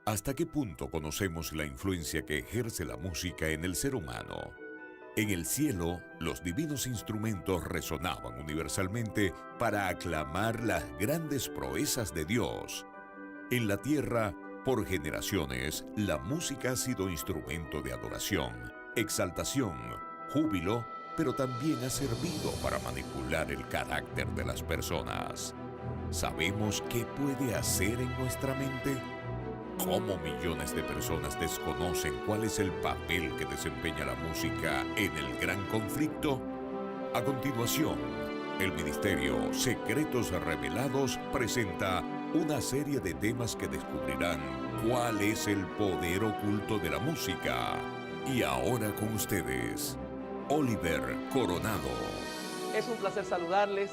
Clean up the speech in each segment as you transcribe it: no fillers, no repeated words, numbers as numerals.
¿Hasta qué punto conocemos la influencia que ejerce la música en el ser humano? En el cielo, los divinos instrumentos resonaban universalmente para aclamar las grandes proezas de Dios. En la tierra, por generaciones, la música ha sido instrumento de adoración, exaltación, júbilo, pero también ha servido para manipular el carácter de las personas. ¿Sabemos qué puede hacer en nuestra mente? ¿Cómo millones de personas desconocen cuál es el papel que desempeña la música en el gran conflicto? A continuación, el Ministerio Secretos Revelados presenta una serie de temas que descubrirán cuál es el poder oculto de la música. Y ahora con ustedes, Oliver Coronado. Es un placer saludarles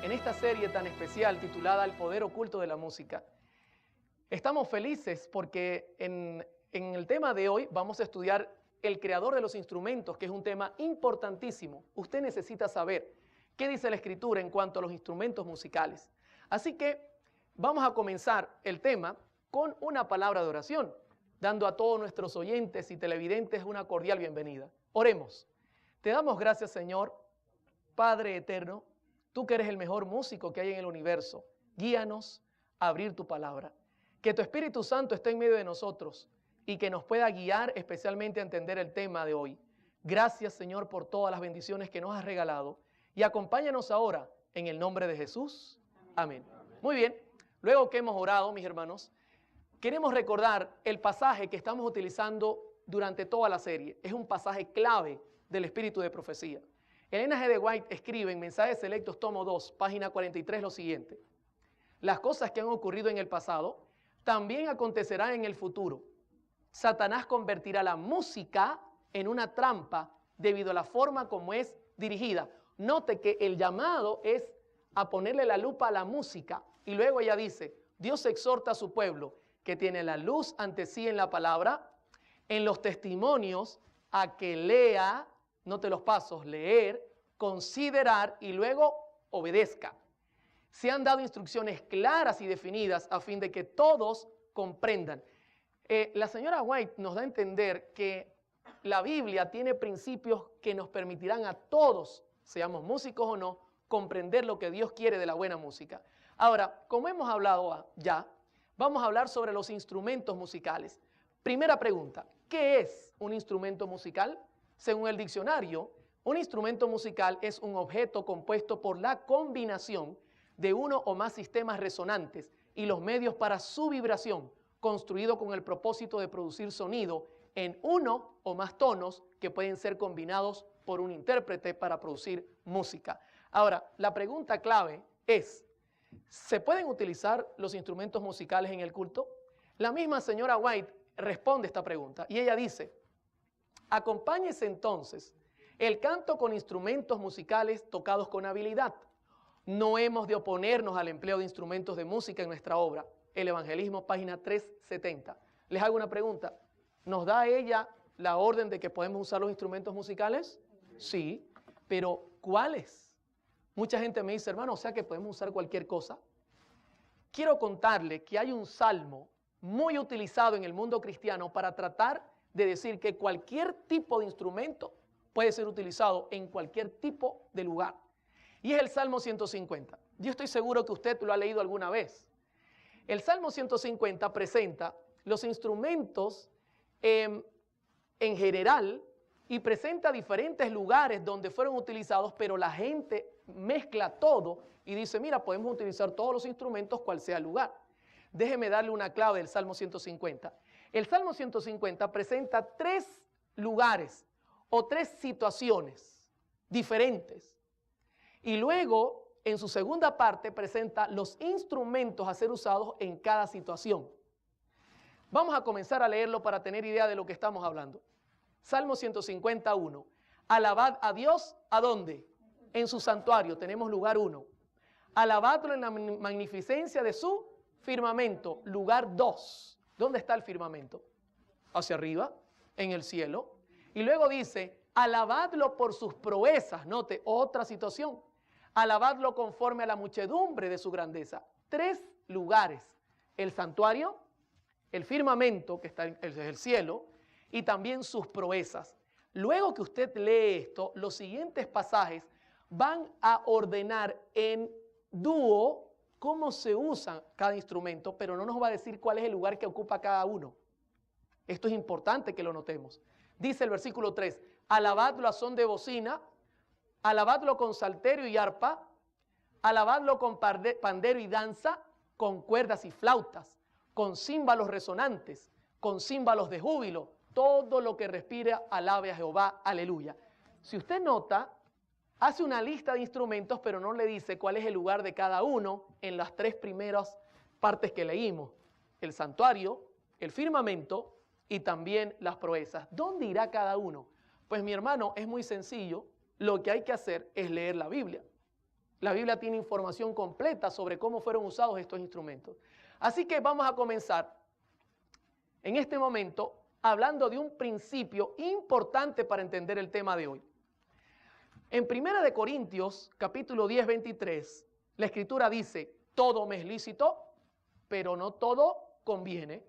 en esta serie tan especial titulada El poder oculto de la música. Estamos felices porque en el tema de hoy vamos a estudiar el creador de los instrumentos, que es un tema importantísimo. Usted necesita saber qué dice la Escritura en cuanto a los instrumentos musicales. Así que vamos a comenzar el tema con una palabra de oración, dando a todos nuestros oyentes y televidentes una cordial bienvenida. Oremos. Te damos gracias, Señor, Padre eterno, tú que eres el mejor músico que hay en el universo. Guíanos a abrir tu palabra. Que tu Espíritu Santo esté en medio de nosotros y que nos pueda guiar especialmente a entender el tema de hoy. Gracias, Señor, por todas las bendiciones que nos has regalado y acompáñanos ahora en el nombre de Jesús. Amén. Muy bien, luego que hemos orado, mis hermanos, queremos recordar el pasaje que estamos utilizando durante toda la serie. Es un pasaje clave del espíritu de profecía. Elena G. de White escribe en Mensajes Selectos, tomo 2, página 43, lo siguiente. Las cosas que han ocurrido en el pasado también acontecerán en el futuro. Satanás convertirá la música en una trampa debido a la forma como es dirigida. Note que el llamado es a ponerle la lupa a la música. Y luego ella dice, Dios exhorta a su pueblo que tiene la luz ante sí en la palabra, en los testimonios, a que lea, note los pasos, leer, considerar y luego obedezca. Se han dado instrucciones claras y definidas a fin de que todos comprendan. La señora White nos da a entender que la Biblia tiene principios que nos permitirán a todos, seamos músicos o no, comprender lo que Dios quiere de la buena música. Ahora, como hemos hablado ya, vamos a hablar sobre los instrumentos musicales. Primera pregunta, ¿qué es un instrumento musical? Según el diccionario, un instrumento musical es un objeto compuesto por la combinación de uno o más sistemas resonantes y los medios para su vibración, construido con el propósito de producir sonido en uno o más tonos que pueden ser combinados por un intérprete para producir música. Ahora, la pregunta clave es, ¿se pueden utilizar los instrumentos musicales en el culto? La misma señora White responde esta pregunta y ella dice, acompáñese entonces el canto con instrumentos musicales tocados con habilidad. No hemos de oponernos al empleo de instrumentos de música en nuestra obra. El Evangelismo, página 370. Les hago una pregunta. ¿Nos da ella la orden de que podemos usar los instrumentos musicales? Sí, pero ¿cuáles? Mucha gente me dice, hermano, o sea que podemos usar cualquier cosa. Quiero contarle que hay un salmo muy utilizado en el mundo cristiano para tratar de decir que cualquier tipo de instrumento puede ser utilizado en cualquier tipo de lugar. Y es el Salmo 150. Yo estoy seguro que usted lo ha leído alguna vez. El Salmo 150 presenta los instrumentos en general y presenta diferentes lugares donde fueron utilizados, pero la gente mezcla todo y dice, mira, podemos utilizar todos los instrumentos cual sea el lugar. Déjeme darle una clave del Salmo 150. El Salmo 150 presenta 3 lugares o 3 situaciones diferentes. Y luego, en su segunda parte, presenta los instrumentos a ser usados en cada situación. Vamos a comenzar a leerlo para tener idea de lo que estamos hablando. Salmo 151. Alabad a Dios, ¿a dónde? En su santuario, tenemos lugar 1. Alabadlo en la magnificencia de su firmamento, lugar 2. ¿Dónde está el firmamento? Hacia arriba, en el cielo. Y luego dice, alabadlo por sus proezas. Note, otra situación. Alabadlo conforme a la muchedumbre de su grandeza. 3 lugares. El santuario, el firmamento, que está en el cielo, y también sus proezas. Luego que usted lee esto, los siguientes pasajes van a ordenar en dúo cómo se usa cada instrumento, pero no nos va a decir cuál es el lugar que ocupa cada uno. Esto es importante que lo notemos. Dice el versículo 3, alabadlo a son de bocina, alabadlo con salterio y arpa, alabadlo con pandero y danza, con cuerdas y flautas, con címbalos resonantes, con címbalos de júbilo. Todo lo que respira, alabe a Jehová, aleluya. Si usted nota, hace una lista de instrumentos, pero no le dice cuál es el lugar de cada uno en las tres primeras partes que leímos. El santuario, el firmamento y también las proezas. ¿Dónde irá cada uno? Pues mi hermano, es muy sencillo. Lo que hay que hacer es leer la Biblia. La Biblia tiene información completa sobre cómo fueron usados estos instrumentos. Así que vamos a comenzar en este momento hablando de un principio importante para entender el tema de hoy. En 1 Corintios, capítulo 10, 23, la Escritura dice, todo me es lícito, pero no todo conviene.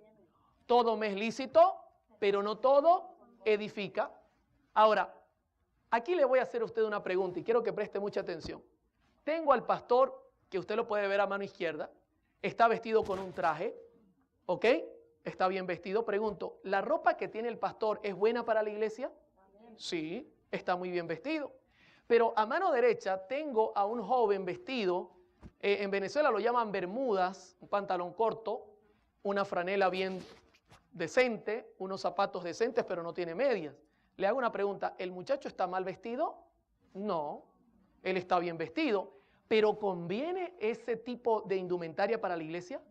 Todo me es lícito, pero no todo edifica. Ahora, aquí le voy a hacer a usted una pregunta y quiero que preste mucha atención. Tengo al pastor, que usted lo puede ver a mano izquierda, está vestido con un traje, ¿ok? Está bien vestido. Pregunto, ¿la ropa que tiene el pastor es buena para la iglesia? Sí, está muy bien vestido. Pero a mano derecha tengo a un joven vestido, en Venezuela lo llaman bermudas, un pantalón corto, una franela bien decente, unos zapatos decentes, pero no tiene medias. Le hago una pregunta, ¿el muchacho está mal vestido? No, él está bien vestido, pero ¿conviene ese tipo de indumentaria para la iglesia?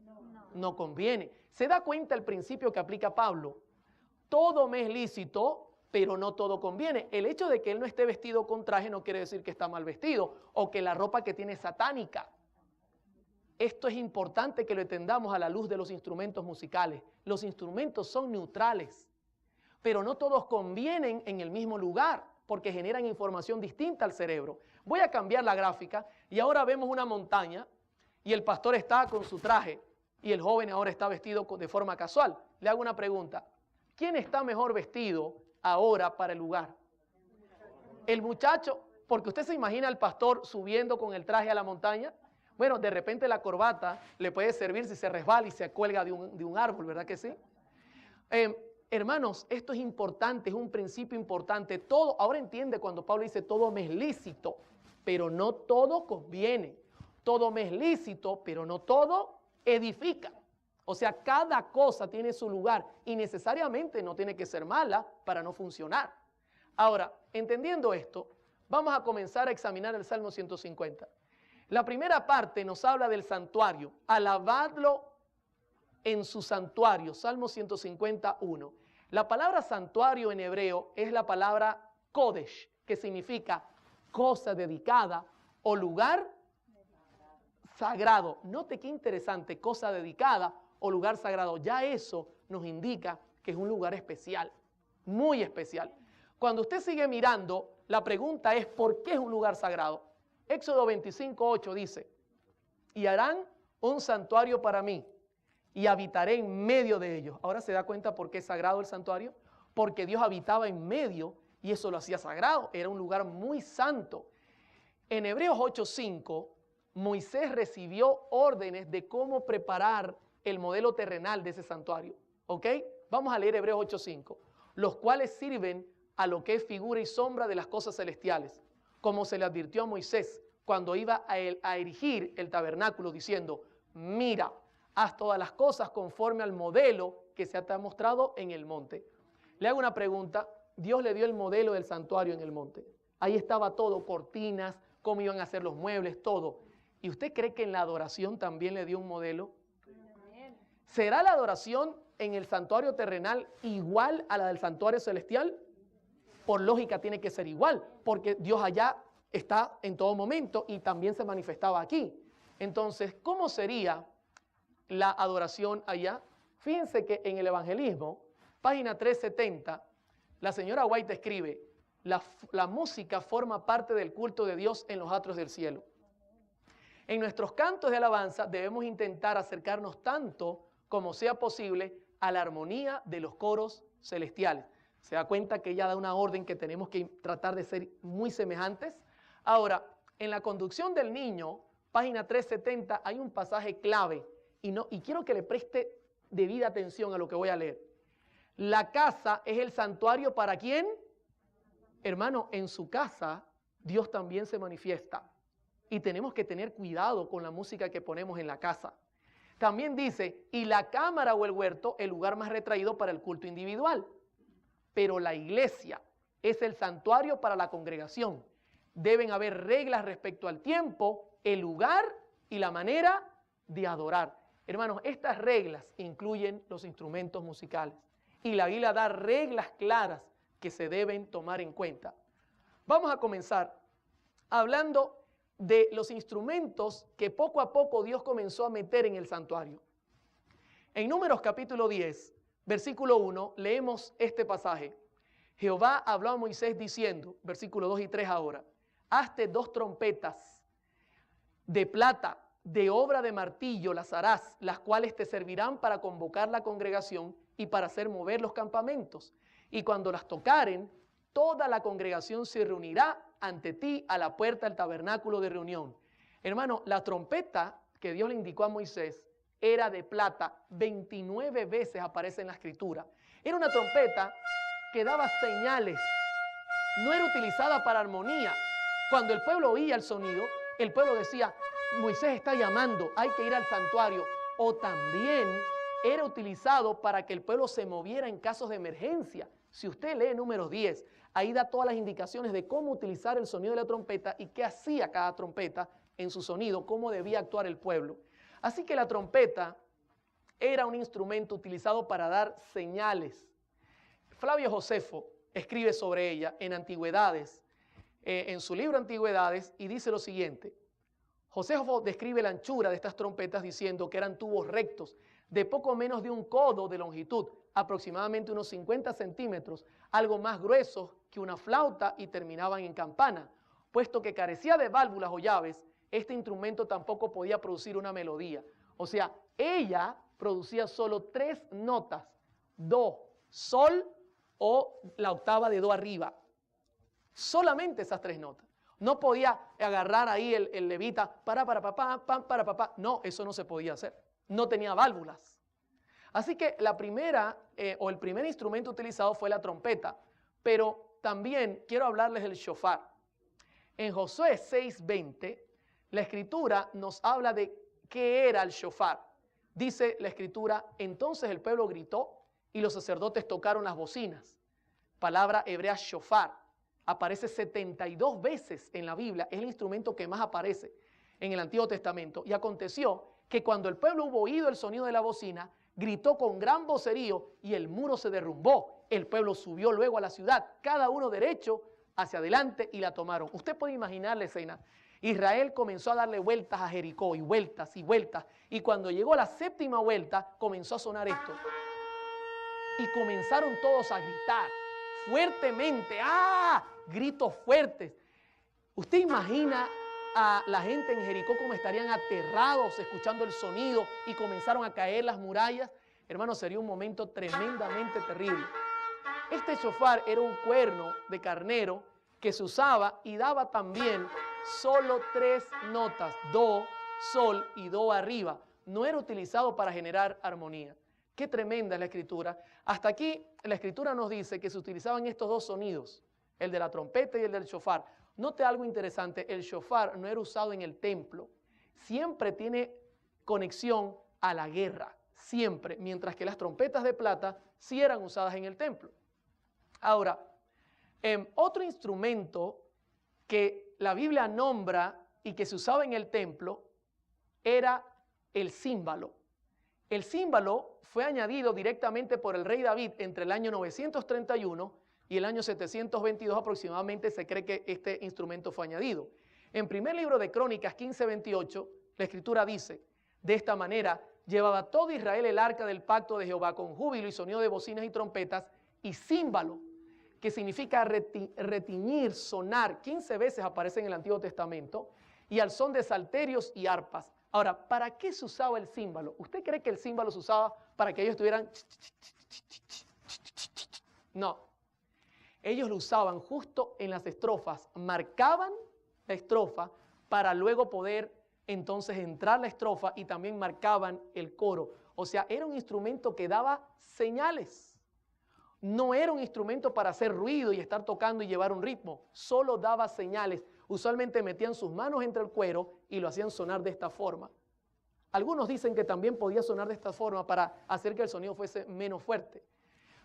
No conviene. ¿Se da cuenta el principio que aplica Pablo? Todo me es lícito, pero no todo conviene. El hecho de que él no esté vestido con traje no quiere decir que está mal vestido o que la ropa que tiene es satánica. Esto es importante que lo entendamos a la luz de los instrumentos musicales. Los instrumentos son neutrales, pero no todos convienen en el mismo lugar porque generan información distinta al cerebro. Voy a cambiar la gráfica y ahora vemos una montaña y el pastor está con su traje y el joven ahora está vestido de forma casual. Le hago una pregunta. ¿Quién está mejor vestido ahora para el lugar? El muchacho, porque usted se imagina al pastor subiendo con el traje a la montaña. Bueno, de repente la corbata le puede servir si se resbala y se cuelga de un árbol, ¿verdad que sí? Hermanos, esto es importante, es un principio importante. Todo, ahora entiende cuando Pablo dice todo me es lícito, pero no todo conviene. Todo me es lícito, pero no todo edifica. O sea, cada cosa tiene su lugar y necesariamente no tiene que ser mala para no funcionar. Ahora, entendiendo esto, vamos a comenzar a examinar el Salmo 150. La primera parte nos habla del santuario. Alabadlo en su santuario. Salmo 151. La palabra santuario en hebreo es la palabra kodesh, que significa cosa dedicada o lugar sagrado. Note qué interesante, cosa dedicada o lugar sagrado. Ya eso nos indica que es un lugar especial, muy especial. Cuando usted sigue mirando, la pregunta es ¿por qué es un lugar sagrado? Éxodo 25:8 dice, y harán un santuario para mí y habitaré en medio de ellos. Ahora se da cuenta por qué es sagrado el santuario, porque Dios habitaba en medio y eso lo hacía sagrado, era un lugar muy santo. En Hebreos 8:5, Moisés recibió órdenes de cómo preparar el modelo terrenal de ese santuario, ¿ok? Vamos a leer Hebreos 8:5, los cuales sirven a lo que es figura y sombra de las cosas celestiales, como se le advirtió a Moisés cuando iba a erigir el tabernáculo, diciendo, mira, haz todas las cosas conforme al modelo que se te ha mostrado en el monte. Le hago una pregunta, Dios le dio el modelo del santuario en el monte. Ahí estaba todo, cortinas, cómo iban a hacer los muebles, todo. ¿Y usted cree que en la adoración también le dio un modelo? ¿Será la adoración en el santuario terrenal igual a la del santuario celestial? Por lógica tiene que ser igual, porque Dios allá está en todo momento y también se manifestaba aquí. Entonces, ¿cómo sería la adoración allá? Fíjense que en el evangelismo, página 370, la señora White escribe, la música forma parte del culto de Dios en los atrios del cielo. En nuestros cantos de alabanza debemos intentar acercarnos tanto como sea posible a la armonía de los coros celestiales. Se da cuenta que ella da una orden que tenemos que tratar de ser muy semejantes. Ahora, en la conducción del niño, página 370, hay un pasaje clave y quiero que le preste debida atención a lo que voy a leer. La casa es el santuario ¿para quién? Hermano, en su casa Dios también se manifiesta y tenemos que tener cuidado con la música que ponemos en la casa. También dice, y la cámara o el huerto, el lugar más retraído para el culto individual. Pero la iglesia es el santuario para la congregación. Deben haber reglas respecto al tiempo, el lugar y la manera de adorar. Hermanos, estas reglas incluyen los instrumentos musicales. Y la Biblia da reglas claras que se deben tomar en cuenta. Vamos a comenzar hablando de los instrumentos que poco a poco Dios comenzó a meter en el santuario. En Números capítulo 10, versículo 1, leemos este pasaje. Jehová habló a Moisés diciendo, versículo 2 y 3 ahora, hazte 2 trompetas de plata, de obra de martillo las harás, las cuales te servirán para convocar la congregación y para hacer mover los campamentos. Y cuando las tocaren, toda la congregación se reunirá ante ti a la puerta del tabernáculo de reunión. Hermano, la trompeta que Dios le indicó a Moisés era de plata, 29 veces aparece en la escritura. Era una trompeta que daba señales, no era utilizada para armonía. Cuando el pueblo oía el sonido, el pueblo decía, Moisés está llamando, hay que ir al santuario. O también era utilizado para que el pueblo se moviera en casos de emergencia. Si usted lee Números 10, ahí da todas las indicaciones de cómo utilizar el sonido de la trompeta y qué hacía cada trompeta en su sonido, cómo debía actuar el pueblo. Así que la trompeta era un instrumento utilizado para dar señales. Flavio Josefo escribe sobre ella en Antigüedades, en su libro Antigüedades, y dice lo siguiente. Josefo describe la anchura de estas trompetas diciendo que eran tubos rectos de poco menos de un codo de longitud, aproximadamente unos 50 centímetros, algo más gruesos que una flauta y terminaban en campana. Puesto que carecía de válvulas o llaves, este instrumento tampoco podía producir una melodía. O sea, ella producía solo 3 notas, do, sol o la octava de do arriba. Solamente esas 3 notas. No podía agarrar ahí el levita, para, papá. No, eso no se podía hacer. No tenía válvulas. Así que la primera o el primer instrumento utilizado fue la trompeta. Pero también quiero hablarles del shofar. En Josué 6:20, la escritura nos habla de qué era el shofar. Dice la escritura, entonces el pueblo gritó y los sacerdotes tocaron las bocinas. Palabra hebrea shofar. Aparece 72 veces en la Biblia, es el instrumento que más aparece en el Antiguo Testamento. Y aconteció que cuando el pueblo hubo oído el sonido de la bocina, gritó con gran vocerío y el muro se derrumbó. El pueblo subió luego a la ciudad, cada uno derecho hacia adelante y la tomaron. Usted puede imaginar la escena. Israel comenzó a darle vueltas a Jericó y vueltas y vueltas. Y cuando llegó a la 7ª vuelta, comenzó a sonar esto. Y comenzaron todos a gritar fuertemente. ¡Ah! Gritos fuertes. ¿Usted imagina a la gente en Jericó cómo estarían aterrados escuchando el sonido y comenzaron a caer las murallas? Hermano, sería un momento tremendamente terrible. Este shofar era un cuerno de carnero que se usaba y daba también solo 3 notas, do, sol y do arriba. No era utilizado para generar armonía. Qué tremenda es la escritura. Hasta aquí la escritura nos dice que se utilizaban estos 2 sonidos, el de la trompeta y el del shofar. Note algo interesante, el shofar no era usado en el templo. Siempre tiene conexión a la guerra, siempre, mientras que las trompetas de plata sí eran usadas en el templo. Ahora, otro instrumento que la Biblia nombra y que se usaba en el templo era el címbalo. El címbalo fue añadido directamente por el rey David entre el año 931 y el año 722 aproximadamente se cree que este instrumento fue añadido. En primer libro de Crónicas 15:28, la escritura dice, de esta manera llevaba todo Israel el arca del pacto de Jehová con júbilo y sonido de bocinas y trompetas y címbalo, que significa retiñir, sonar, 15 veces aparece en el Antiguo Testamento, y al son de salterios y arpas. Ahora, ¿para qué se usaba el címbalo? ¿Usted cree que el címbalo se usaba para que ellos estuvieran? No. Ellos lo usaban justo en las estrofas, marcaban la estrofa para luego poder entonces entrar la estrofa y también marcaban el coro. O sea, era un instrumento que daba señales. No era un instrumento para hacer ruido y estar tocando y llevar un ritmo, solo daba señales. Usualmente metían sus manos entre el cuero y lo hacían sonar de esta forma. Algunos dicen que también podía sonar de esta forma para hacer que el sonido fuese menos fuerte.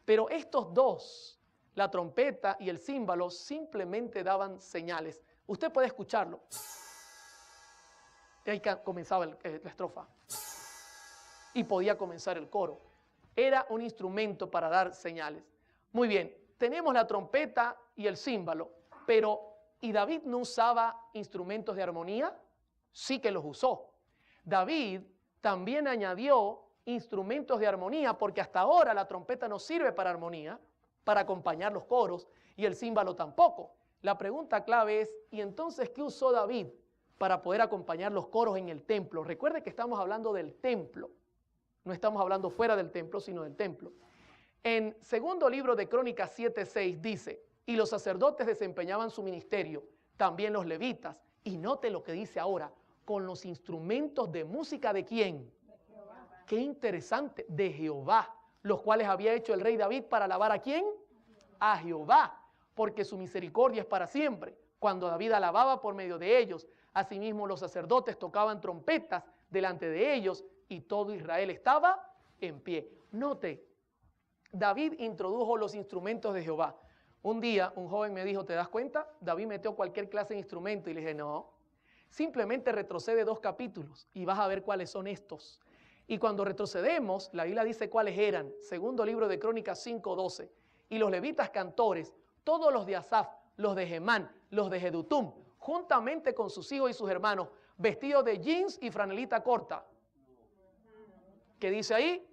Pero estos dos, la trompeta y el címbalo, simplemente daban señales. Usted puede escucharlo. Y ahí comenzaba la estrofa. Y podía comenzar el coro. Era un instrumento para dar señales. Muy bien, tenemos la trompeta y el címbalo, pero ¿y David no usaba instrumentos de armonía? Sí que los usó. David también añadió instrumentos de armonía, porque hasta ahora la trompeta no sirve para armonía, para acompañar los coros, y el címbalo tampoco. La pregunta clave es, ¿y entonces qué usó David para poder acompañar los coros en el templo? Recuerde que estamos hablando del templo. No estamos hablando fuera del templo, sino del templo. En segundo libro de Crónicas 7:6 dice, y los sacerdotes desempeñaban su ministerio, también los levitas. Y note lo que dice ahora, con los instrumentos de música ¿de quién? De Jehová. Qué interesante, de Jehová, los cuales había hecho el rey David para alabar ¿a quién? A Jehová, porque su misericordia es para siempre. Cuando David alababa por medio de ellos, asimismo los sacerdotes tocaban trompetas delante de ellos, y todo Israel estaba en pie. Note, David introdujo los instrumentos de Jehová. Un día un joven me dijo, ¿te das cuenta? David metió cualquier clase de instrumento, y le dije, no, simplemente retrocede 2 capítulos y vas a ver cuáles son estos. Y cuando retrocedemos, la Biblia dice cuáles eran. Segundo libro de Crónicas 5:12. Y los levitas cantores, todos los de Asaf, los de Gemán, los de Jedutum, juntamente con sus hijos y sus hermanos, vestidos de jeans y franelita corta. ¿Qué dice ahí?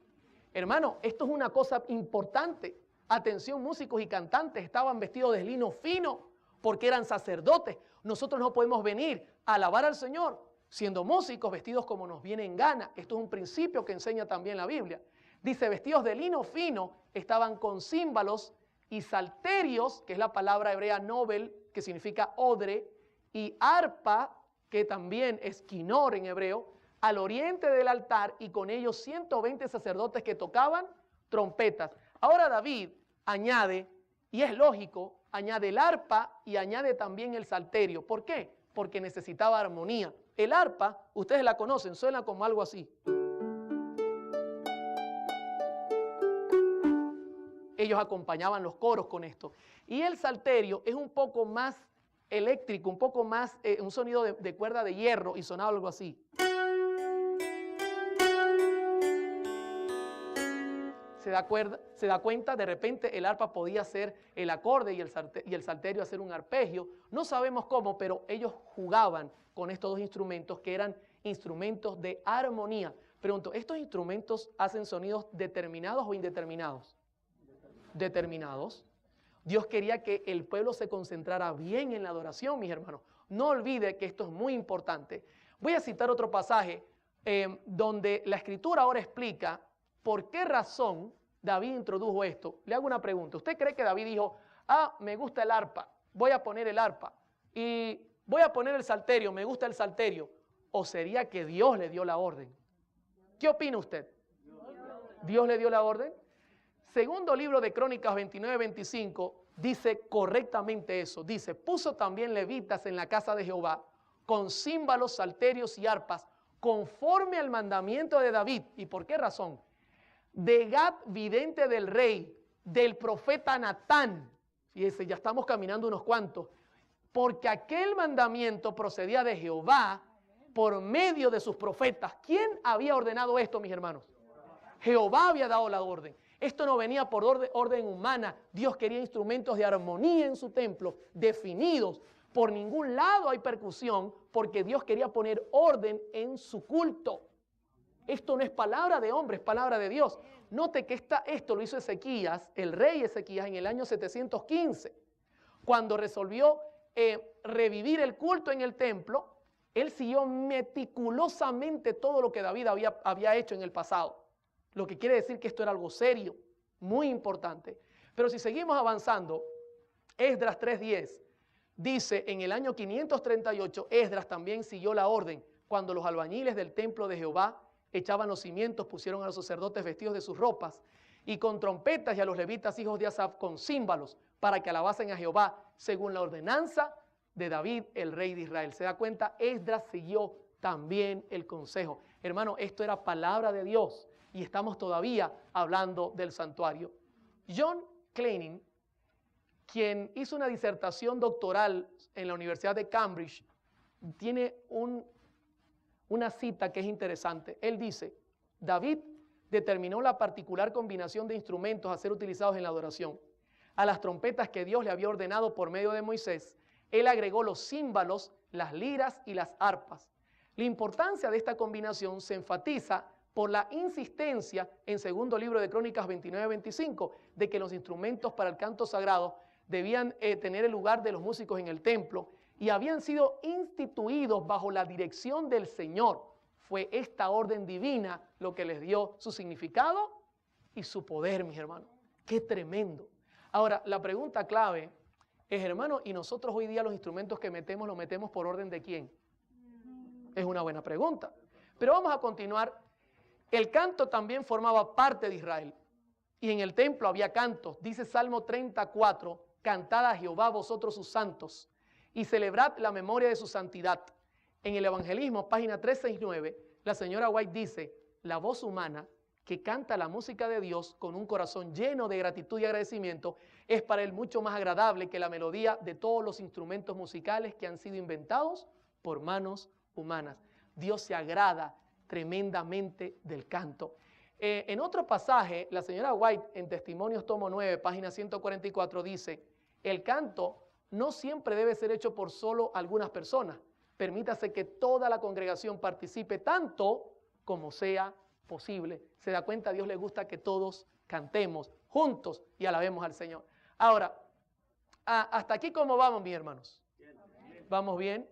Hermano, esto es una cosa importante. Atención, músicos y cantantes, estaban vestidos de lino fino porque eran sacerdotes. Nosotros no podemos venir a alabar al Señor siendo músicos vestidos como nos viene en gana. Esto es un principio que enseña también la Biblia. Dice, vestidos de lino fino, estaban con címbalos y salterios, que es la palabra hebrea nobel, que significa odre, y arpa, que también es quinor en hebreo, al oriente del altar, y con ellos 120 sacerdotes que tocaban trompetas. Ahora David añade, y es lógico, añade el arpa y añade también el salterio. ¿Por qué? Porque necesitaba armonía. El arpa, ustedes la conocen, suena como algo así. Ellos acompañaban los coros con esto. Y el salterio es un poco más eléctrico, un poco más, un sonido de cuerda de hierro, y sonaba algo así. Se da cuenta, de repente el arpa podía ser el acorde y el salterio hacer un arpegio. No sabemos cómo, pero ellos jugaban con estos dos instrumentos que eran instrumentos de armonía. Pregunto, ¿estos instrumentos hacen sonidos determinados o indeterminados? Determinados. Dios quería que el pueblo se concentrara bien en la adoración, mis hermanos. No olvide que esto es muy importante. Voy a citar otro pasaje donde la Escritura ahora explica por qué razón David introdujo esto. Le hago una pregunta. ¿Usted cree que David dijo, me gusta el arpa, voy a poner el arpa, y voy a poner el salterio, me gusta el salterio? ¿O sería que Dios le dio la orden? ¿Qué opina usted? ¿Dios le dio la orden? Segundo libro de Crónicas 29:25 dice correctamente eso. Dice, puso también levitas en la casa de Jehová con címbalos, salterios y arpas, conforme al mandamiento de David. ¿Y por qué razón? De Gad, vidente del rey, del profeta Natán. Fíjese, ya estamos caminando unos cuantos. Porque aquel mandamiento procedía de Jehová por medio de sus profetas. ¿Quién había ordenado esto, mis hermanos? Jehová había dado la orden. Esto no venía por orden humana. Dios quería instrumentos de armonía en su templo, definidos. Por ningún lado hay percusión, porque Dios quería poner orden en su culto. Esto no es palabra de hombre, es palabra de Dios. Note que esto lo hizo Ezequías, el rey Ezequías, en el año 715, cuando resolvió revivir el culto en el templo. Él siguió meticulosamente todo lo que David había hecho en el pasado. Lo que quiere decir que esto era algo serio, muy importante. Pero si seguimos avanzando, Esdras 3:10 dice, en el año 538, Esdras también siguió la orden cuando los albañiles del templo de Jehová echaban los cimientos, pusieron a los sacerdotes vestidos de sus ropas y con trompetas y a los levitas hijos de Asaf con címbalos para que alabasen a Jehová según la ordenanza de David, el rey de Israel. ¿Se da cuenta? Esdras siguió también el consejo. Hermano, esto era palabra de Dios y estamos todavía hablando del santuario. John Kleining, quien hizo una disertación doctoral en la Universidad de Cambridge, tiene una cita que es interesante. Él dice, David determinó la particular combinación de instrumentos a ser utilizados en la adoración. A las trompetas que Dios le había ordenado por medio de Moisés, él agregó los címbalos, las liras y las arpas. La importancia de esta combinación se enfatiza por la insistencia en segundo libro de Crónicas 29-25 de que los instrumentos para el canto sagrado debían tener el lugar de los músicos en el templo y habían sido instituidos bajo la dirección del Señor. Fue esta orden divina lo que les dio su significado y su poder, mis hermanos. ¡Qué tremendo! Ahora, la pregunta clave es, hermano, ¿y nosotros hoy día los instrumentos que metemos, los metemos por orden de quién? Es una buena pregunta. Pero vamos a continuar. El canto también formaba parte de Israel. Y en el templo había cantos. Dice Salmo 34, cantad a Jehová vosotros sus santos y celebrad la memoria de su santidad. En el Evangelismo, página 369, la señora White dice, la voz humana que canta la música de Dios con un corazón lleno de gratitud y agradecimiento es para él mucho más agradable que la melodía de todos los instrumentos musicales que han sido inventados por manos humanas. Dios se agrada tremendamente del canto. En otro pasaje, la señora White, en Testimonios tomo 9, página 144, dice, el canto no siempre debe ser hecho por solo algunas personas. Permítase que toda la congregación participe tanto como sea posible. Se da cuenta, a Dios le gusta que todos cantemos juntos y alabemos al Señor. Ahora, hasta aquí, ¿cómo vamos, mis hermanos? ¿Vamos bien?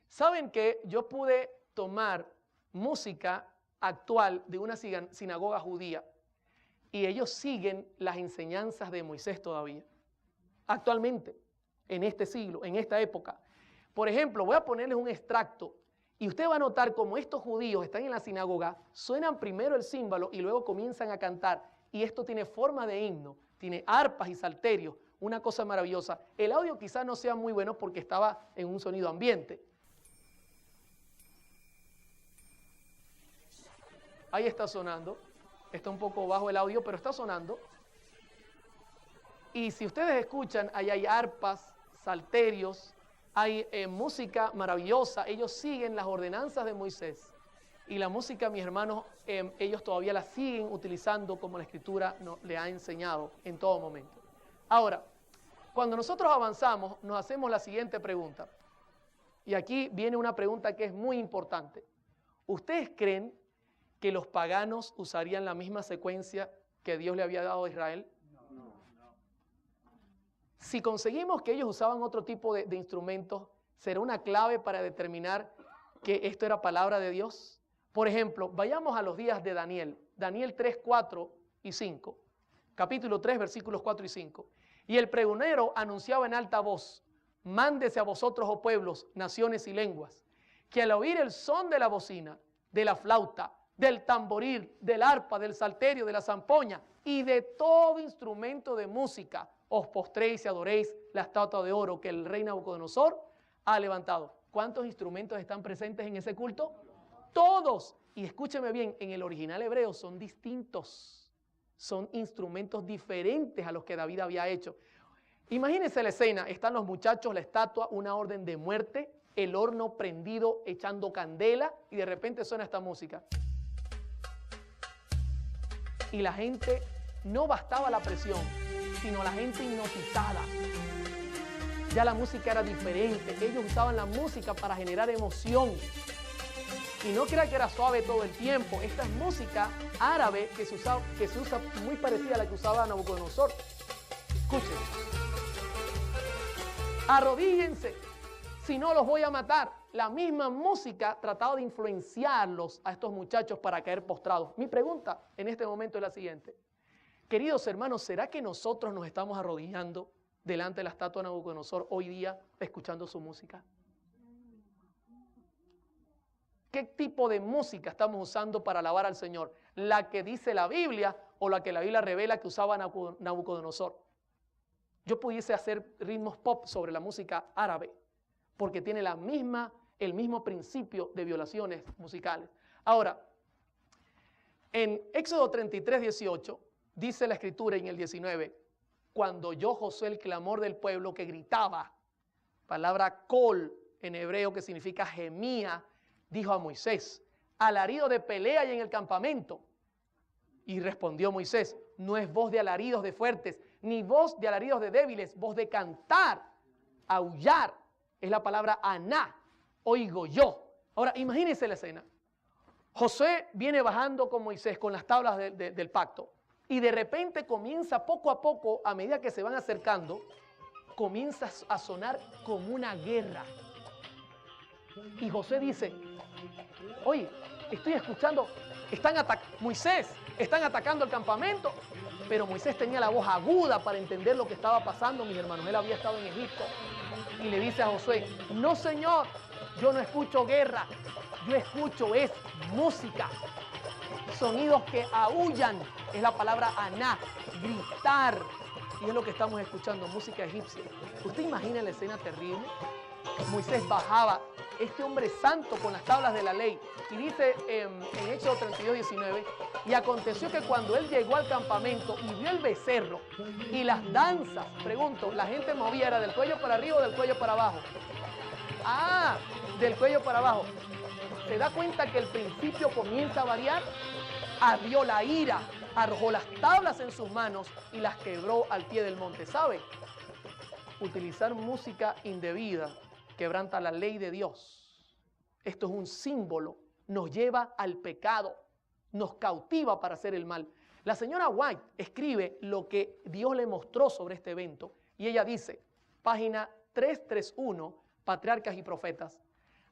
¿Saben que yo pude tomar música actual de una sinagoga judía y ellos siguen las enseñanzas de Moisés todavía? Actualmente, en este siglo, en esta época. Por ejemplo, voy a ponerles un extracto y usted va a notar cómo estos judíos están en la sinagoga, suenan primero el címbalo y luego comienzan a cantar. Y esto tiene forma de himno, tiene arpas y salterios, una cosa maravillosa. El audio quizás no sea muy bueno porque estaba en un sonido ambiente. Ahí está sonando, está un poco bajo el audio, pero está sonando. Y si ustedes escuchan, ahí hay arpas, salterios, hay música maravillosa. Ellos siguen las ordenanzas de Moisés. Y la música, mis hermanos, ellos todavía la siguen utilizando como la Escritura le ha enseñado en todo momento. Ahora, cuando nosotros avanzamos, nos hacemos la siguiente pregunta. Y aquí viene una pregunta que es muy importante. ¿Ustedes creen que los paganos usarían la misma secuencia que Dios le había dado a Israel? Si conseguimos que ellos usaban otro tipo de instrumentos, ¿será una clave para determinar que esto era palabra de Dios? Por ejemplo, vayamos a los días de Daniel. Daniel 3, 4 y 5. Capítulo 3, versículos 4 y 5. Y el pregonero anunciaba en alta voz, mándese a vosotros, oh pueblos, naciones y lenguas, que al oír el son de la bocina, de la flauta, del tamboril, del arpa, del salterio, de la zampoña y de todo instrumento de música, os postréis y adoréis la estatua de oro que el rey Nabucodonosor ha levantado. ¿Cuántos instrumentos están presentes en ese culto? Todos. Y escúcheme bien, en el original hebreo son distintos. Son instrumentos diferentes a los que David había hecho. Imagínense la escena, están los muchachos, la estatua, una orden de muerte, el horno prendido echando candela y de repente suena esta música. Y la gente, no bastaba la presión, sino la gente hipnotizada. Ya la música era diferente, ellos usaban la música para generar emoción. Y no crea que era suave todo el tiempo, esta es música árabe que se usa muy parecida a la que usaba Nabucodonosor. Escuchen. Arrodíllense, si no los voy a matar. la misma música trataba de influenciarlos a estos muchachos para caer postrados. Mi pregunta en este momento es la siguiente. Queridos hermanos, ¿será que nosotros nos estamos arrodillando delante de la estatua de Nabucodonosor hoy día escuchando su música? ¿Qué tipo de música estamos usando para alabar al Señor? ¿La que dice la Biblia o la que la Biblia revela que usaba Nabucodonosor? Yo pudiese hacer ritmos pop sobre la música árabe, porque tiene el mismo principio de violaciones musicales. Ahora, en Éxodo 33, 18, dice la Escritura en el 19, cuando oyó Josué el clamor del pueblo que gritaba, palabra col en hebreo que significa gemía, dijo a Moisés, alarido de pelea y en el campamento. Y respondió Moisés, no es voz de alaridos de fuertes, ni voz de alaridos de débiles, voz de cantar, aullar, es la palabra aná, oigo yo. Ahora, imagínense la escena. Josué viene bajando con Moisés con las tablas del pacto y de repente comienza poco a poco, a medida que se van acercando, comienza a sonar como una guerra. Y Josué dice, oye, estoy escuchando, Moisés, están atacando el campamento, pero Moisés tenía la voz aguda para entender lo que estaba pasando, mis hermanos. Él había estado en Egipto y le dice a Josué, no señor, yo no escucho guerra, yo escucho es música, sonidos que aúllan, es la palabra aná, gritar, y es lo que estamos escuchando, música egipcia. ¿Usted imagina la escena terrible? Moisés bajaba, este hombre santo con las tablas de la ley, y dice en Éxodo 32, 19, y aconteció que cuando él llegó al campamento y vio el becerro y las danzas, pregunto, ¿la gente movía era del cuello para arriba o del cuello para abajo? Ah, del cuello para abajo. ¿Se da cuenta que el principio comienza a variar? Ardió la ira, arrojó las tablas en sus manos y las quebró al pie del monte. ¿Sabe? Utilizar música indebida quebranta la ley de Dios. Esto es un símbolo, nos lleva al pecado, nos cautiva para hacer el mal. La señora White escribe lo que Dios le mostró sobre este evento y ella dice, página 331, Patriarcas y Profetas,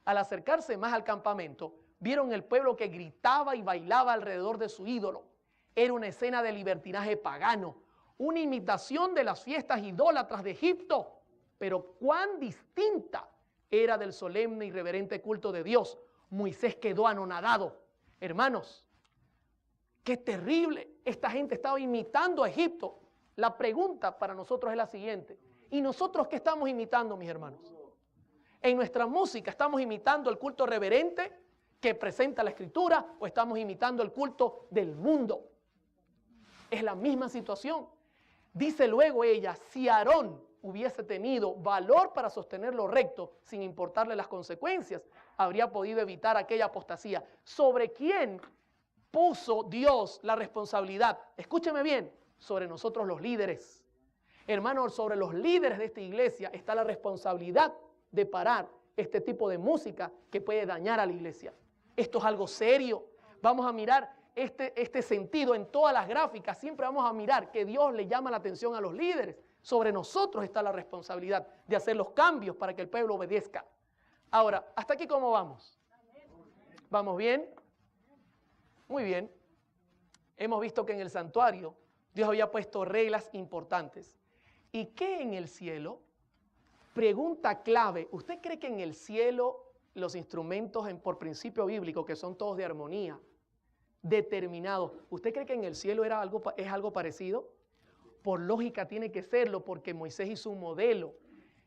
al acercarse más al campamento, vieron el pueblo que gritaba y bailaba alrededor de su ídolo. Era una escena de libertinaje pagano, una imitación de las fiestas idólatras de Egipto, pero cuán distinta era del solemne y reverente culto de Dios. Moisés quedó anonadado. Hermanos, qué terrible. Esta gente estaba imitando a Egipto. La pregunta para nosotros es la siguiente. ¿Y nosotros qué estamos imitando, mis hermanos? En nuestra música, ¿estamos imitando el culto reverente que presenta la Escritura o estamos imitando el culto del mundo? Es la misma situación. Dice luego ella, si Aarón hubiese tenido valor para sostener lo recto sin importarle las consecuencias, habría podido evitar aquella apostasía. ¿Sobre quién puso Dios la responsabilidad? Escúcheme bien, sobre nosotros los líderes. Hermanos, sobre los líderes de esta iglesia está la responsabilidad de parar este tipo de música que puede dañar a la iglesia. Esto es algo serio. Vamos a mirar este sentido en todas las gráficas. Siempre vamos a mirar que Dios le llama la atención a los líderes. Sobre nosotros está la responsabilidad de hacer los cambios para que el pueblo obedezca. Ahora, ¿hasta aquí cómo vamos? ¿Vamos bien? Muy bien. Hemos visto que en el santuario Dios había puesto reglas importantes. ¿Y qué en el cielo? Pregunta clave. ¿Usted cree que en el cielo los instrumentos por principio bíblico, que son todos de armonía, determinados, ¿usted cree que en el cielo es algo parecido? Por lógica tiene que serlo, porque Moisés hizo un modelo.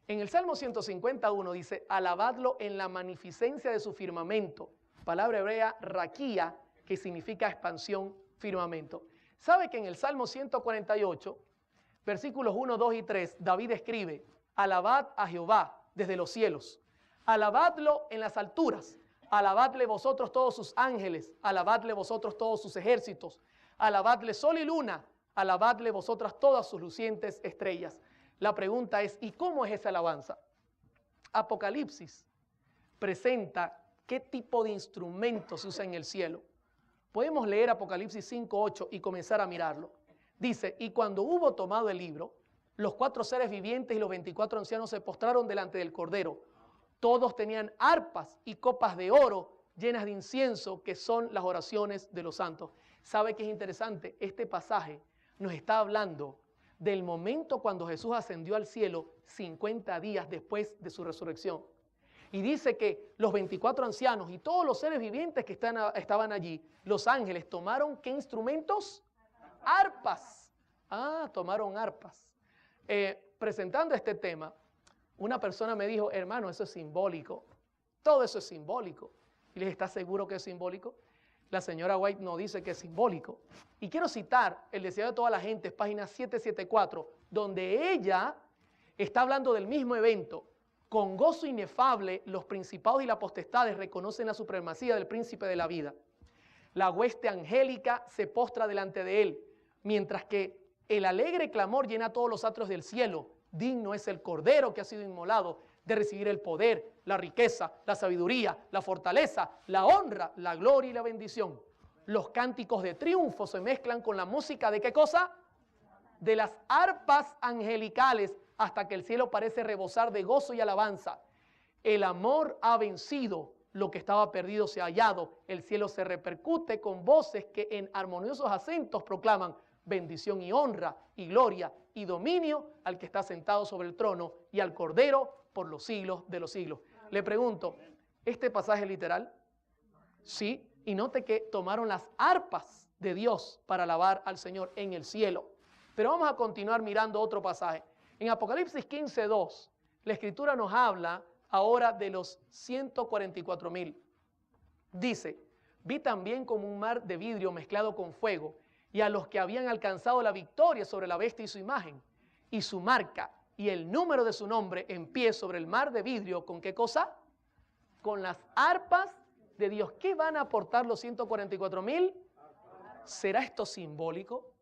En el Salmo 151 dice, alabadlo en la magnificencia de su firmamento. Palabra hebrea, raquía, que significa expansión, firmamento. ¿Sabe que en el Salmo 148, versículos 1, 2 y 3, David escribe, alabad a Jehová desde los cielos, alabadlo en las alturas, alabadle vosotros todos sus ángeles, alabadle vosotros todos sus ejércitos, alabadle sol y luna, alabadle vosotras todas sus lucientes estrellas. La pregunta es, ¿y cómo es esa alabanza? Apocalipsis presenta qué tipo de instrumentos se usa en el cielo. Podemos leer Apocalipsis 5:8 y comenzar a mirarlo. Dice, y cuando hubo tomado el libro, los 4 seres vivientes y los 24 ancianos se postraron delante del Cordero, Todos tenían arpas y copas de oro llenas de incienso, que son las oraciones de los santos. ¿Sabe qué es interesante? Este pasaje nos está hablando del momento cuando Jesús ascendió al cielo 50 días después de su resurrección. Y dice que los 24 ancianos y todos los seres vivientes que estaban allí, los ángeles, tomaron ¿qué instrumentos? Arpas. Tomaron arpas. Presentando este tema, una persona me dijo, hermano, eso es simbólico. Todo eso es simbólico. Y les ¿está seguro que es simbólico? La señora White no dice que es simbólico. Y quiero citar El deseo de toda la gente, página 774, donde ella está hablando del mismo evento. Con gozo inefable, los principados y las potestades reconocen la supremacía del príncipe de la vida. La hueste angélica se postra delante de él, mientras que el alegre clamor llena todos los atrios del cielo. Digno es el cordero que ha sido inmolado de recibir el poder, la riqueza, la sabiduría, la fortaleza, la honra, la gloria y la bendición. Los cánticos de triunfo se mezclan con la música ¿de qué cosa? De las arpas angelicales, hasta que el cielo parece rebosar de gozo y alabanza. El amor ha vencido, lo que estaba perdido se ha hallado. El cielo se repercute con voces que en armoniosos acentos proclaman bendición y honra y gloria y dominio al que está sentado sobre el trono y al Cordero por los siglos de los siglos. Le pregunto, ¿este pasaje es literal? Sí, y note que tomaron las arpas de Dios para alabar al Señor en el cielo. Pero vamos a continuar mirando otro pasaje. En Apocalipsis 15:2, la Escritura nos habla ahora de los 144,000. Dice, vi también como un mar de vidrio mezclado con fuego, y a los que habían alcanzado la victoria sobre la bestia y su imagen, y su marca, y el número de su nombre en pie sobre el mar de vidrio, ¿con qué cosa? Con las arpas de Dios. ¿Qué van a aportar los 144,000? ¿Será esto simbólico?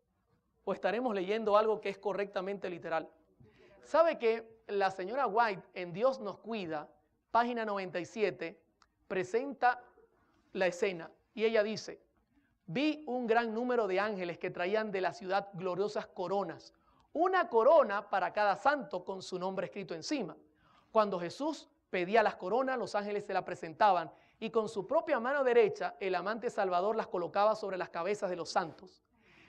¿O estaremos leyendo algo que es correctamente literal? ¿Sabe que la señora White en Dios nos cuida, página 97, presenta la escena y ella dice, vi un gran número de ángeles que traían de la ciudad gloriosas coronas, una corona para cada santo con su nombre escrito encima. Cuando Jesús pedía las coronas, los ángeles se la presentaban y con su propia mano derecha el amante Salvador las colocaba sobre las cabezas de los santos.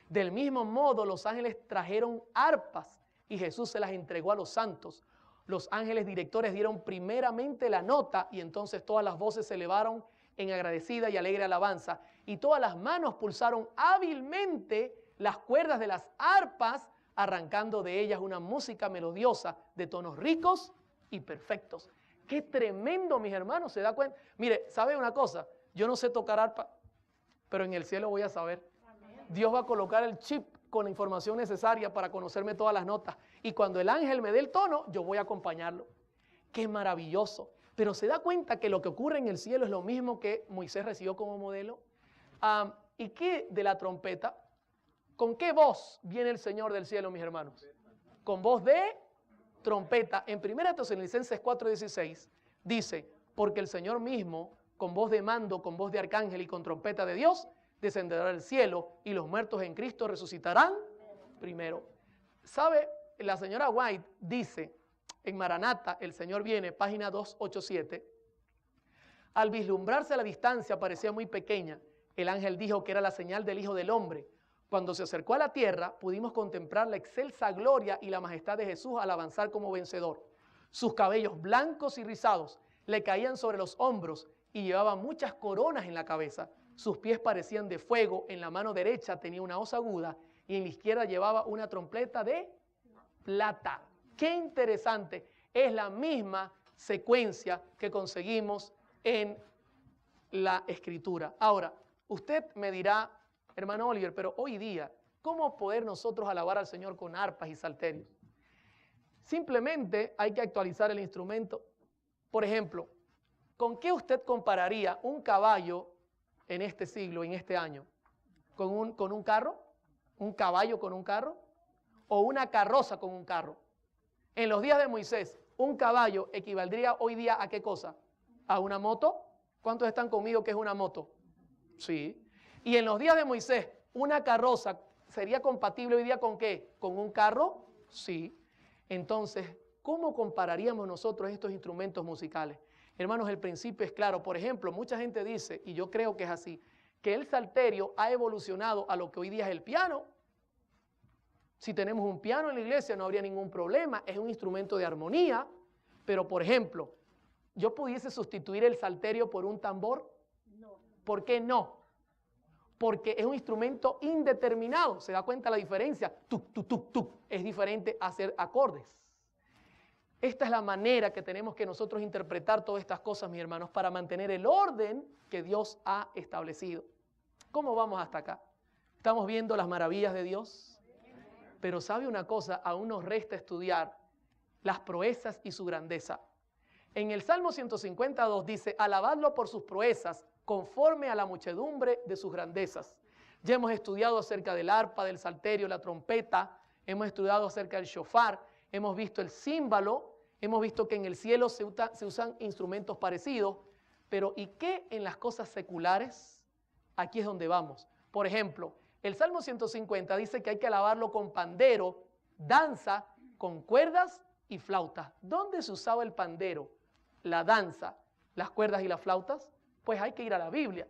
Del mismo modo los ángeles trajeron arpas y Jesús se las entregó a los santos. Los ángeles directores dieron primeramente la nota y entonces todas las voces se elevaron en agradecida y alegre alabanza y todas las manos pulsaron hábilmente las cuerdas de las arpas, arrancando de ellas una música melodiosa de tonos ricos y perfectos. ¡Qué tremendo, mis hermanos! ¿Se da cuenta? Mire, ¿sabe una cosa? Yo no sé tocar arpa, pero en el cielo voy a saber. Dios va a colocar el chip con la información necesaria para conocerme todas las notas. Y cuando el ángel me dé el tono, yo voy a acompañarlo. ¡Qué maravilloso! Pero se da cuenta que lo que ocurre en el cielo es lo mismo que Moisés recibió como modelo. ¿Y qué de la trompeta? ¿Con qué voz viene el Señor del cielo, mis hermanos? Con voz de trompeta. En 1 Tesalonicenses 4:16 dice, porque el Señor mismo, con voz de mando, con voz de arcángel y con trompeta de Dios, descenderá del cielo y los muertos en Cristo resucitarán primero. ¿Sabe? La señora White dice en Maranata, el Señor viene, página 287, al vislumbrarse a la distancia parecía muy pequeña. El ángel dijo que era la señal del Hijo del Hombre. Cuando se acercó a la tierra, pudimos contemplar la excelsa gloria y la majestad de Jesús al avanzar como vencedor. Sus cabellos blancos y rizados le caían sobre los hombros y llevaba muchas coronas en la cabeza. Sus pies parecían de fuego, en la mano derecha tenía una hoz aguda y en la izquierda llevaba una trompeta de plata. ¡Qué interesante! Es la misma secuencia que conseguimos en la Escritura. Ahora, usted me dirá, hermano Oliver, pero hoy día, ¿cómo poder nosotros alabar al Señor con arpas y salterios? Simplemente hay que actualizar el instrumento. Por ejemplo, ¿con qué usted compararía un caballo en este siglo, en este año? ¿Con un carro? ¿Un caballo con un carro? ¿O una carroza con un carro? En los días de Moisés, un caballo equivaldría hoy día ¿a qué cosa? ¿A una moto? ¿Cuántos están conmigo que es una moto? Sí. Y en los días de Moisés, una carroza sería compatible hoy día ¿con qué? ¿Con un carro? Sí. Entonces, ¿cómo compararíamos nosotros estos instrumentos musicales? Hermanos, el principio es claro. Por ejemplo, mucha gente dice, y yo creo que es así, que el salterio ha evolucionado a lo que hoy día es el piano. Si tenemos un piano en la iglesia no habría ningún problema, es un instrumento de armonía, pero por ejemplo, ¿yo pudiese sustituir el salterio por un tambor? No. ¿Por qué no? Porque es un instrumento indeterminado, ¿se da cuenta la diferencia? Tuc, tuc, tuc, tuc, es diferente a hacer acordes. Esta es la manera que tenemos que nosotros interpretar todas estas cosas, mis hermanos, para mantener el orden que Dios ha establecido. ¿Cómo vamos hasta acá? ¿Estamos viendo las maravillas de Dios? Pero sabe una cosa, aún nos resta estudiar las proezas y su grandeza. En el Salmo 152 dice, alabadlo por sus proezas, conforme a la muchedumbre de sus grandezas. Ya hemos estudiado acerca del arpa, del salterio, la trompeta, hemos estudiado acerca del shofar, hemos visto el címbalo, hemos visto que en el cielo se usan instrumentos parecidos, pero ¿y qué en las cosas seculares? Aquí es donde vamos. Por ejemplo, el Salmo 150 dice que hay que alabarlo con pandero, danza, con cuerdas y flautas. ¿Dónde se usaba el pandero, la danza, las cuerdas y las flautas? Pues hay que ir a la Biblia.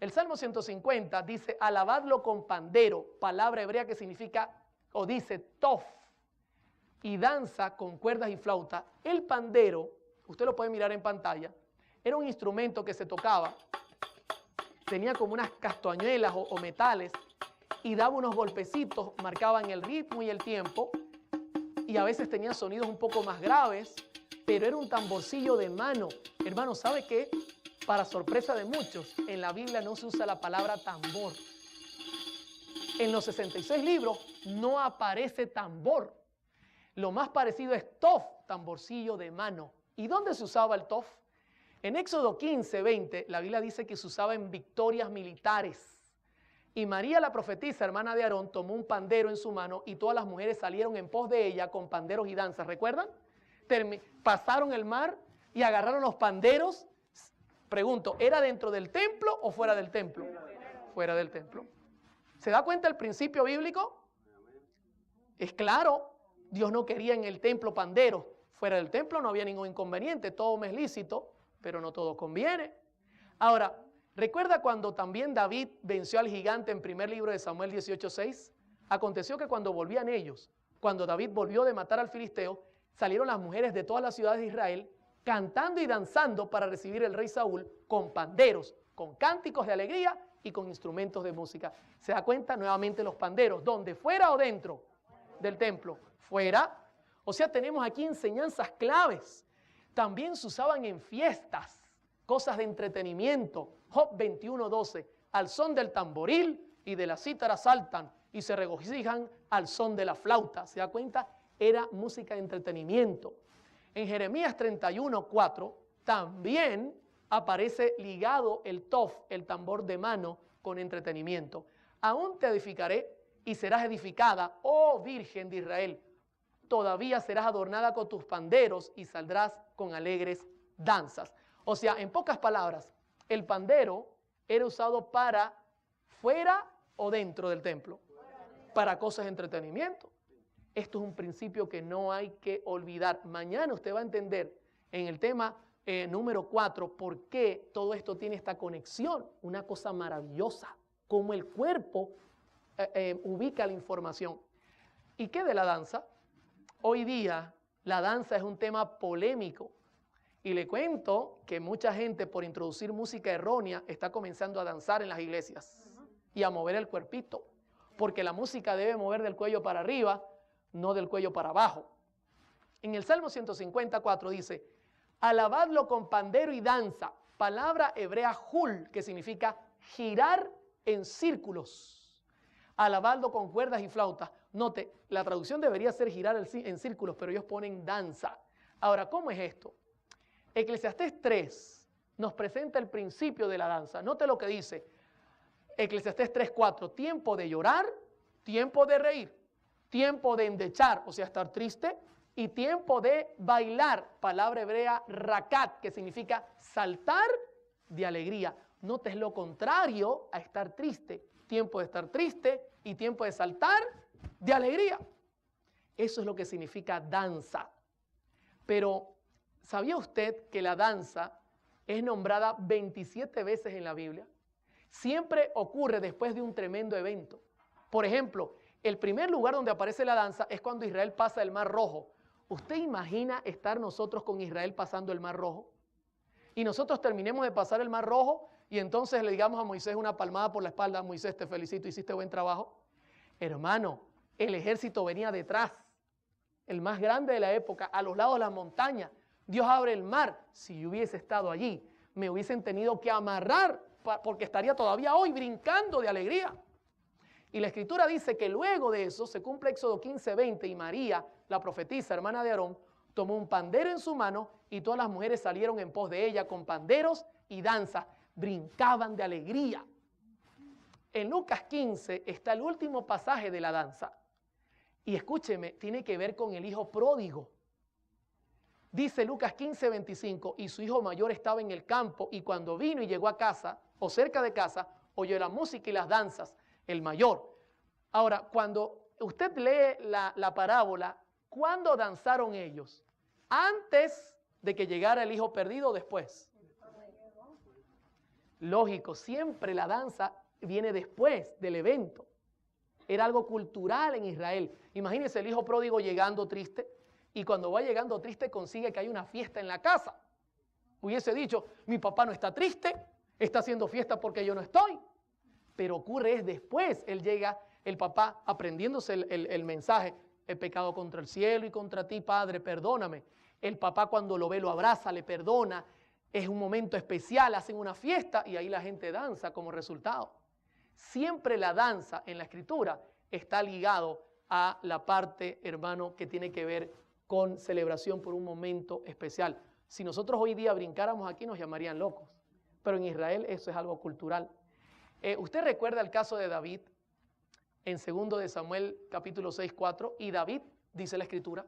El Salmo 150 dice alabadlo con pandero, palabra hebrea que significa o dice tof, y danza con cuerdas y flautas. El pandero, usted lo puede mirar en pantalla, era un instrumento que se tocaba, tenía como unas castañuelas o metales y daba unos golpecitos, marcaban el ritmo y el tiempo, y a veces tenía sonidos un poco más graves, pero era un tamborcillo de mano. Hermano, ¿sabe qué? Para sorpresa de muchos, en la Biblia no se usa la palabra tambor. En los 66 libros no aparece tambor. Lo más parecido es tof, tamborcillo de mano. ¿Y dónde se usaba el tof? En Éxodo 15, 20, la Biblia dice que se usaba en victorias militares. Y María la profetisa, hermana de Aarón, tomó un pandero en su mano y todas las mujeres salieron en pos de ella con panderos y danzas. ¿Recuerdan? Pasaron el mar y agarraron los panderos. Pregunto, ¿era dentro del templo o fuera del templo? Fuera del templo. ¿Se da cuenta el principio bíblico? Es claro, Dios no quería en el templo panderos. Fuera del templo no había ningún inconveniente, todo me es lícito, pero no todo conviene. Ahora, ¿recuerda cuando también David venció al gigante en primer libro de Samuel 18:6? Aconteció que cuando volvían ellos, cuando David volvió de matar al filisteo, salieron las mujeres de todas las ciudades de Israel cantando y danzando para recibir al rey Saúl con panderos, con cánticos de alegría y con instrumentos de música. ¿Se da cuenta? Nuevamente los panderos, ¿dónde? ¿Fuera o dentro del templo? Fuera. O sea, tenemos aquí enseñanzas claves. También se usaban en fiestas, cosas de entretenimiento. Job 21:12, al son del tamboril y de la cítara saltan y se regocijan al son de la flauta. ¿Se da cuenta? Era música de entretenimiento. En Jeremías 31:4 también aparece ligado el tof, el tambor de mano, con entretenimiento. Aún te edificaré y serás edificada, oh Virgen de Israel. Todavía serás adornada con tus panderos y saldrás con alegres danzas. O sea, en pocas palabras, el pandero era usado para fuera o dentro del templo, para cosas de entretenimiento. Esto es un principio que no hay que olvidar. Mañana usted va a entender en el tema número 4 por qué todo esto tiene esta conexión. Una cosa maravillosa, cómo el cuerpo ubica la información. ¿Y qué de la danza? Hoy día la danza es un tema polémico. Y le cuento que mucha gente por introducir música errónea está comenzando a danzar en las iglesias y a mover el cuerpito. Porque la música debe mover del cuello para arriba, no del cuello para abajo. En el Salmo 154 dice, alabadlo con pandero y danza, palabra hebrea hul, que significa girar en círculos. Alabadlo con cuerdas y flautas. Note, la traducción debería ser girar en círculos, pero ellos ponen danza. Ahora, ¿cómo es esto? Eclesiastés 3 nos presenta el principio de la danza. Note lo que dice Eclesiastés 3:4, tiempo de llorar, tiempo de reír, tiempo de endechar, o sea, estar triste, y tiempo de bailar, palabra hebrea rakat, que significa saltar de alegría. Note, es lo contrario a estar triste, tiempo de estar triste y tiempo de saltar de alegría. Eso es lo que significa danza. Pero ¿Sabía usted que la danza es nombrada 27 veces en la Biblia? Siempre ocurre después de un tremendo evento. Por ejemplo, el primer lugar donde aparece la danza es cuando Israel pasa el Mar Rojo. ¿Usted imagina estar nosotros con Israel pasando el Mar Rojo? Y nosotros terminemos de pasar el Mar Rojo y entonces le digamos a Moisés una palmada por la espalda: Moisés, te felicito, hiciste buen trabajo. Hermano, el ejército venía detrás, el más grande de la época, a los lados de las montañas. Dios abre el mar. Si yo hubiese estado allí, me hubiesen tenido que amarrar porque estaría todavía hoy brincando de alegría. Y la Escritura dice que luego de eso se cumple Éxodo 15:20 y María, la profetisa, hermana de Aarón, tomó un pandero en su mano y todas las mujeres salieron en pos de ella con panderos y danzas. Brincaban de alegría. En Lucas 15 está el último pasaje de la danza. Y escúcheme, tiene que ver con el hijo pródigo. Dice Lucas 15:25, y su hijo mayor estaba en el campo, y cuando vino y llegó a casa, o cerca de casa, oyó la música y las danzas, el mayor. Ahora, cuando usted lee la parábola, ¿cuándo danzaron ellos? ¿Antes de que llegara el hijo perdido o después? Lógico, siempre la danza viene después del evento. Era algo cultural en Israel. Imagínense el hijo pródigo llegando triste, y cuando va llegando triste consigue que hay una fiesta en la casa. Hubiese dicho: mi papá no está triste, está haciendo fiesta porque yo no estoy. Pero ocurre es después. Él llega, el papá aprendiéndose el mensaje: he pecado contra el cielo y contra ti, Padre, perdóname. El papá cuando lo ve lo abraza, le perdona. Es un momento especial, hacen una fiesta y ahí la gente danza como resultado. Siempre la danza en la Escritura está ligado a la parte, hermano, que tiene que ver con celebración por un momento especial. Si nosotros hoy día brincáramos aquí nos llamarían locos, pero en Israel eso es algo cultural. ¿Usted recuerda el caso de David en 2 de Samuel capítulo 6:4? Y David, dice la Escritura,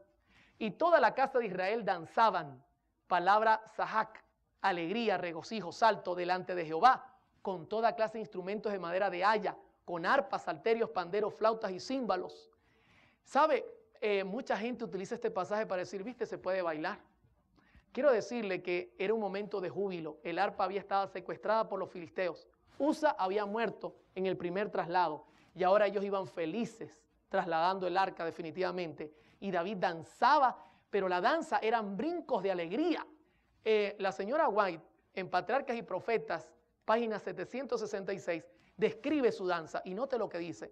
y toda la casa de Israel danzaban, palabra sahac, alegría, regocijo, salto delante de Jehová, con toda clase de instrumentos de madera de haya, con arpas, salterios, panderos, flautas y címbalos. ¿Sabe? Mucha gente utiliza este pasaje para decir: viste, se puede bailar. Quiero decirle que era un momento de júbilo. El arpa había estado secuestrada por los filisteos. Usa había muerto en el primer traslado y ahora ellos iban felices trasladando el arca definitivamente. Y David danzaba, pero la danza eran brincos de alegría. La señora White, en Patriarcas y Profetas, página 766, describe su danza y note lo que dice.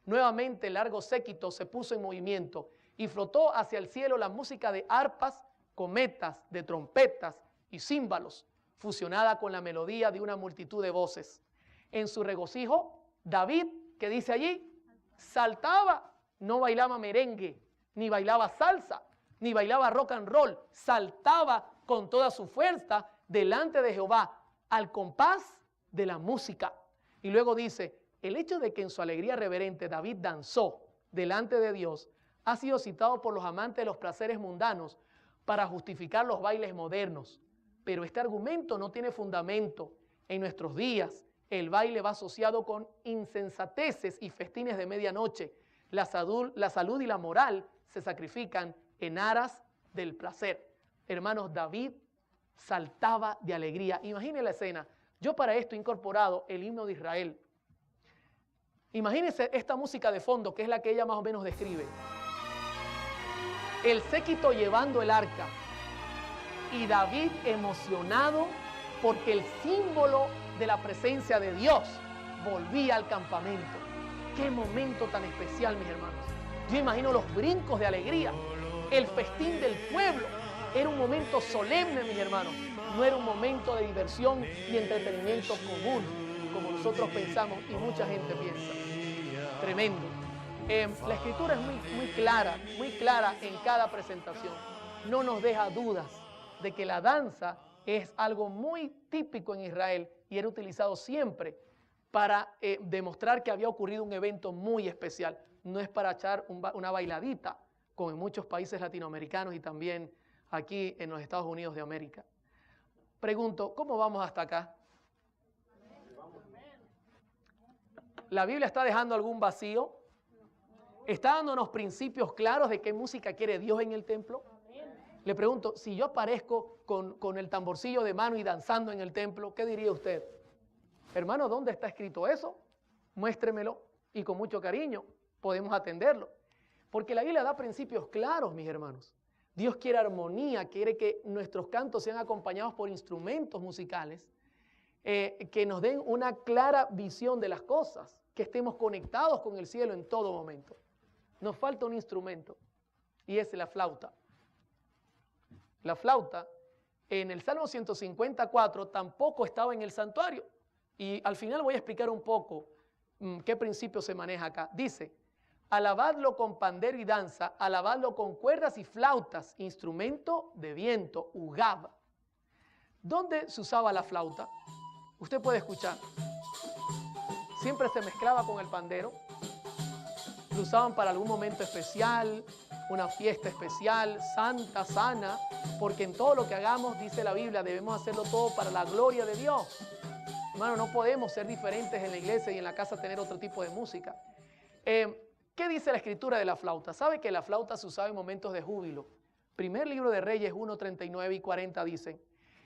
Nuevamente el largo séquito se puso en movimiento y flotó hacia el cielo la música de arpas, cometas, de trompetas y címbalos, fusionada con la melodía de una multitud de voces. En su regocijo, David, que dice allí, saltaba, no bailaba merengue, ni bailaba salsa, ni bailaba rock and roll, saltaba con toda su fuerza delante de Jehová, al compás de la música. Y luego dice: el hecho de que en su alegría reverente David danzó delante de Dios ha sido citado por los amantes de los placeres mundanos para justificar los bailes modernos. Pero este argumento no tiene fundamento. En nuestros días, el baile va asociado con insensateces y festines de medianoche. La salud y la moral se sacrifican en aras del placer. Hermanos, David saltaba de alegría. Imagine la escena. Yo para esto he incorporado el himno de Israel. Imagínense esta música de fondo, que es la que ella más o menos describe. El séquito llevando el arca y David emocionado porque el símbolo de la presencia de Dios volvía al campamento. ¡Qué momento tan especial, mis hermanos! Yo imagino los brincos de alegría, el festín del pueblo. Era un momento solemne, mis hermanos. No era un momento de diversión y entretenimiento común, como nosotros pensamos y mucha gente piensa. Tremendo. La Escritura es muy clara en cada presentación. No nos deja dudas de que la danza es algo muy típico en Israel y era utilizado siempre para demostrar que había ocurrido un evento muy especial. No es para echar una bailadita, como en muchos países latinoamericanos y también aquí en los Estados Unidos de América. Pregunto, ¿cómo vamos hasta acá? ¿La Biblia está dejando algún vacío? ¿Está dándonos principios claros de qué música quiere Dios en el templo? Le pregunto, si yo aparezco con el tamborcillo de mano y danzando en el templo, ¿qué diría usted? Hermano, ¿dónde está escrito eso? Muéstremelo y con mucho cariño podemos atenderlo. Porque la Biblia da principios claros, mis hermanos. Dios quiere armonía, quiere que nuestros cantos sean acompañados por instrumentos musicales que nos den una clara visión de las cosas, que estemos conectados con el cielo en todo momento. Nos falta un instrumento y es la flauta. La flauta en el Salmo 154 tampoco estaba en el santuario. Y al final voy a explicar un poco qué principio se maneja acá. Dice, alabadlo con pandero y danza, alabadlo con cuerdas y flautas, instrumento de viento, ugab. ¿Dónde se usaba la flauta? Usted puede escuchar. Siempre se mezclaba con el pandero. Lo usaban para algún momento especial, una fiesta especial, santa, sana, porque en todo lo que hagamos, dice la Biblia, debemos hacerlo todo para la gloria de Dios. Hermano, no podemos ser diferentes en la iglesia y en la casa tener otro tipo de música. ¿Qué dice la escritura de la flauta? ¿Sabe que la flauta se usaba en momentos de júbilo? Primer libro de Reyes 1, 39 y 40 dicen,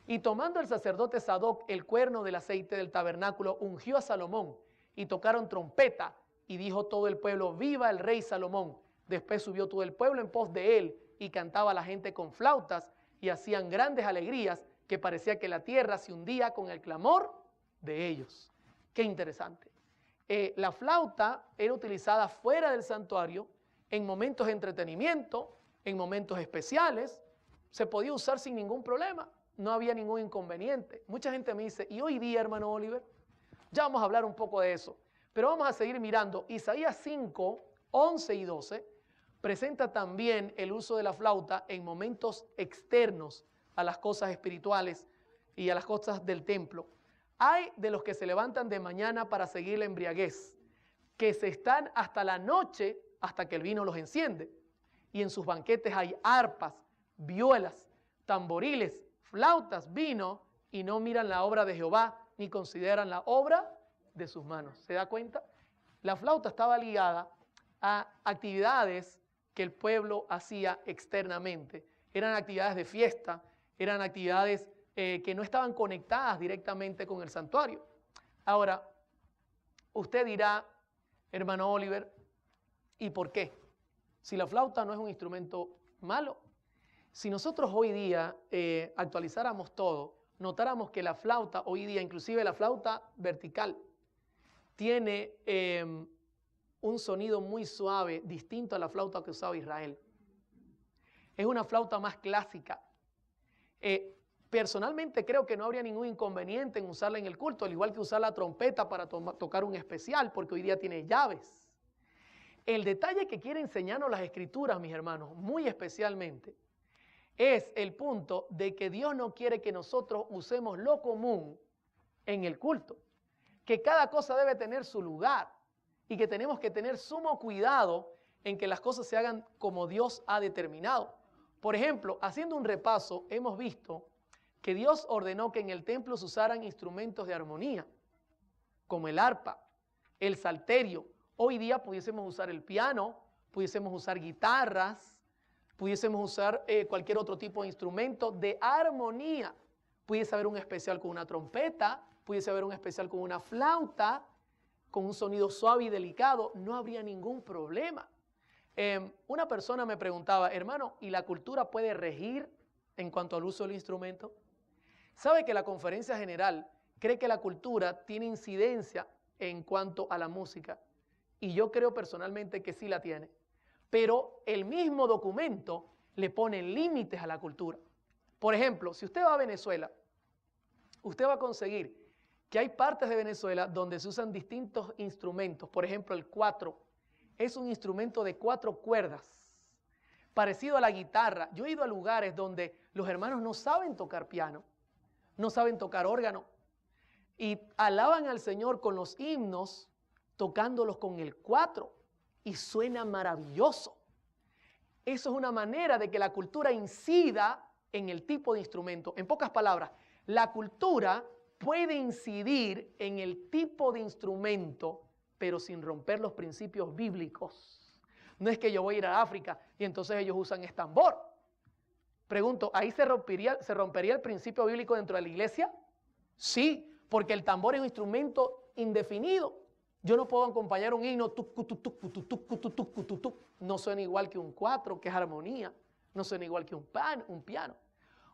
y tomando el sacerdote Sadoc el cuerno del aceite del tabernáculo, ungió a Salomón, y tocaron trompeta, y dijo todo el pueblo, viva el rey Salomón. Después subió todo el pueblo en pos de él, y cantaba la gente con flautas, y hacían grandes alegrías, que parecía que la tierra se hundía con el clamor de ellos. Qué interesante. La flauta era utilizada fuera del santuario, en momentos de entretenimiento, en momentos especiales, se podía usar sin ningún problema, no había ningún inconveniente. Mucha gente me dice, ¿y hoy día, hermano Oliver? Ya vamos a hablar un poco de eso, pero vamos a seguir mirando. Isaías 5, 11 y 12 presenta también el uso de la flauta en momentos externos a las cosas espirituales y a las cosas del templo. Hay de los que se levantan de mañana para seguir la embriaguez, que se están hasta la noche hasta que el vino los enciende. Y en sus banquetes hay arpas, vihuelas, tamboriles, flautas, vino, y no miran la obra de Jehová, ni consideran la obra de sus manos. ¿Se da cuenta? La flauta estaba ligada a actividades que el pueblo hacía externamente. Eran actividades de fiesta, eran actividades que no estaban conectadas directamente con el santuario. Ahora, usted dirá, hermano Oliver, ¿y por qué? Si la flauta no es un instrumento malo, si nosotros hoy día actualizáramos todo, notáramos que la flauta hoy día, inclusive la flauta vertical, tiene un sonido muy suave, distinto a la flauta que usaba Israel. Es una flauta más clásica. Personalmente creo que no habría ningún inconveniente en usarla en el culto, al igual que usar la trompeta para tocar un especial, porque hoy día tiene llaves. El detalle que quiere enseñarnos las Escrituras, mis hermanos, muy especialmente, es el punto de que Dios no quiere que nosotros usemos lo común en el culto, que cada cosa debe tener su lugar y que tenemos que tener sumo cuidado en que las cosas se hagan como Dios ha determinado. Por ejemplo, haciendo un repaso, hemos visto que Dios ordenó que en el templo se usaran instrumentos de armonía, como el arpa, el salterio. Hoy día pudiésemos usar el piano, pudiésemos usar guitarras, pudiésemos usar cualquier otro tipo de instrumento de armonía. Pudiese haber un especial con una trompeta, pudiese haber un especial con una flauta, con un sonido suave y delicado, no habría ningún problema. Una persona me preguntaba, hermano, ¿y la cultura puede regir en cuanto al uso del instrumento? ¿Sabe que la Conferencia General cree que la cultura tiene incidencia en cuanto a la música? Y yo creo personalmente que sí la tiene. Pero el mismo documento le pone límites a la cultura. Por ejemplo, si usted va a Venezuela, usted va a conseguir que hay partes de Venezuela donde se usan distintos instrumentos. Por ejemplo, el cuatro es un instrumento de 4 cuerdas, parecido a la guitarra. Yo he ido a lugares donde los hermanos no saben tocar piano, no saben tocar órgano, y alaban al Señor con los himnos, tocándolos con el 4, y suena maravilloso. Eso es una manera de que la cultura incida en el tipo de instrumento. En pocas palabras, la cultura puede incidir en el tipo de instrumento, pero sin romper los principios bíblicos. No es que yo voy a ir a África y entonces ellos usan tambor. Pregunto, ¿ahí se rompería el principio bíblico dentro de la iglesia? Sí, porque el tambor es un instrumento indefinido. Yo no puedo acompañar un himno, no suena igual que un cuatro, que es armonía, no suena igual que un piano.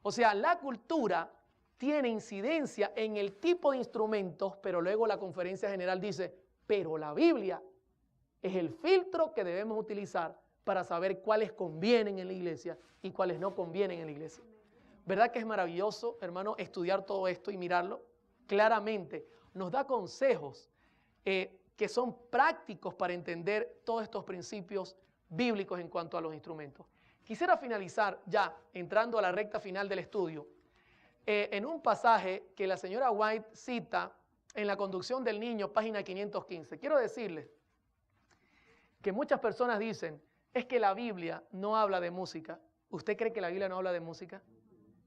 O sea, la cultura tiene incidencia en el tipo de instrumentos, pero luego la conferencia general dice, pero la Biblia es el filtro que debemos utilizar para saber cuáles convienen en la iglesia y cuáles no convienen en la iglesia. ¿Verdad que es maravilloso, hermano, estudiar todo esto y mirarlo? Claramente nos da consejos que son prácticos para entender todos estos principios bíblicos en cuanto a los instrumentos. Quisiera finalizar ya, entrando a la recta final del estudio, en un pasaje que la señora White cita en La conducción del niño, página 515. Quiero decirles que muchas personas dicen, es que la Biblia no habla de música. ¿Usted cree que la Biblia no habla de música?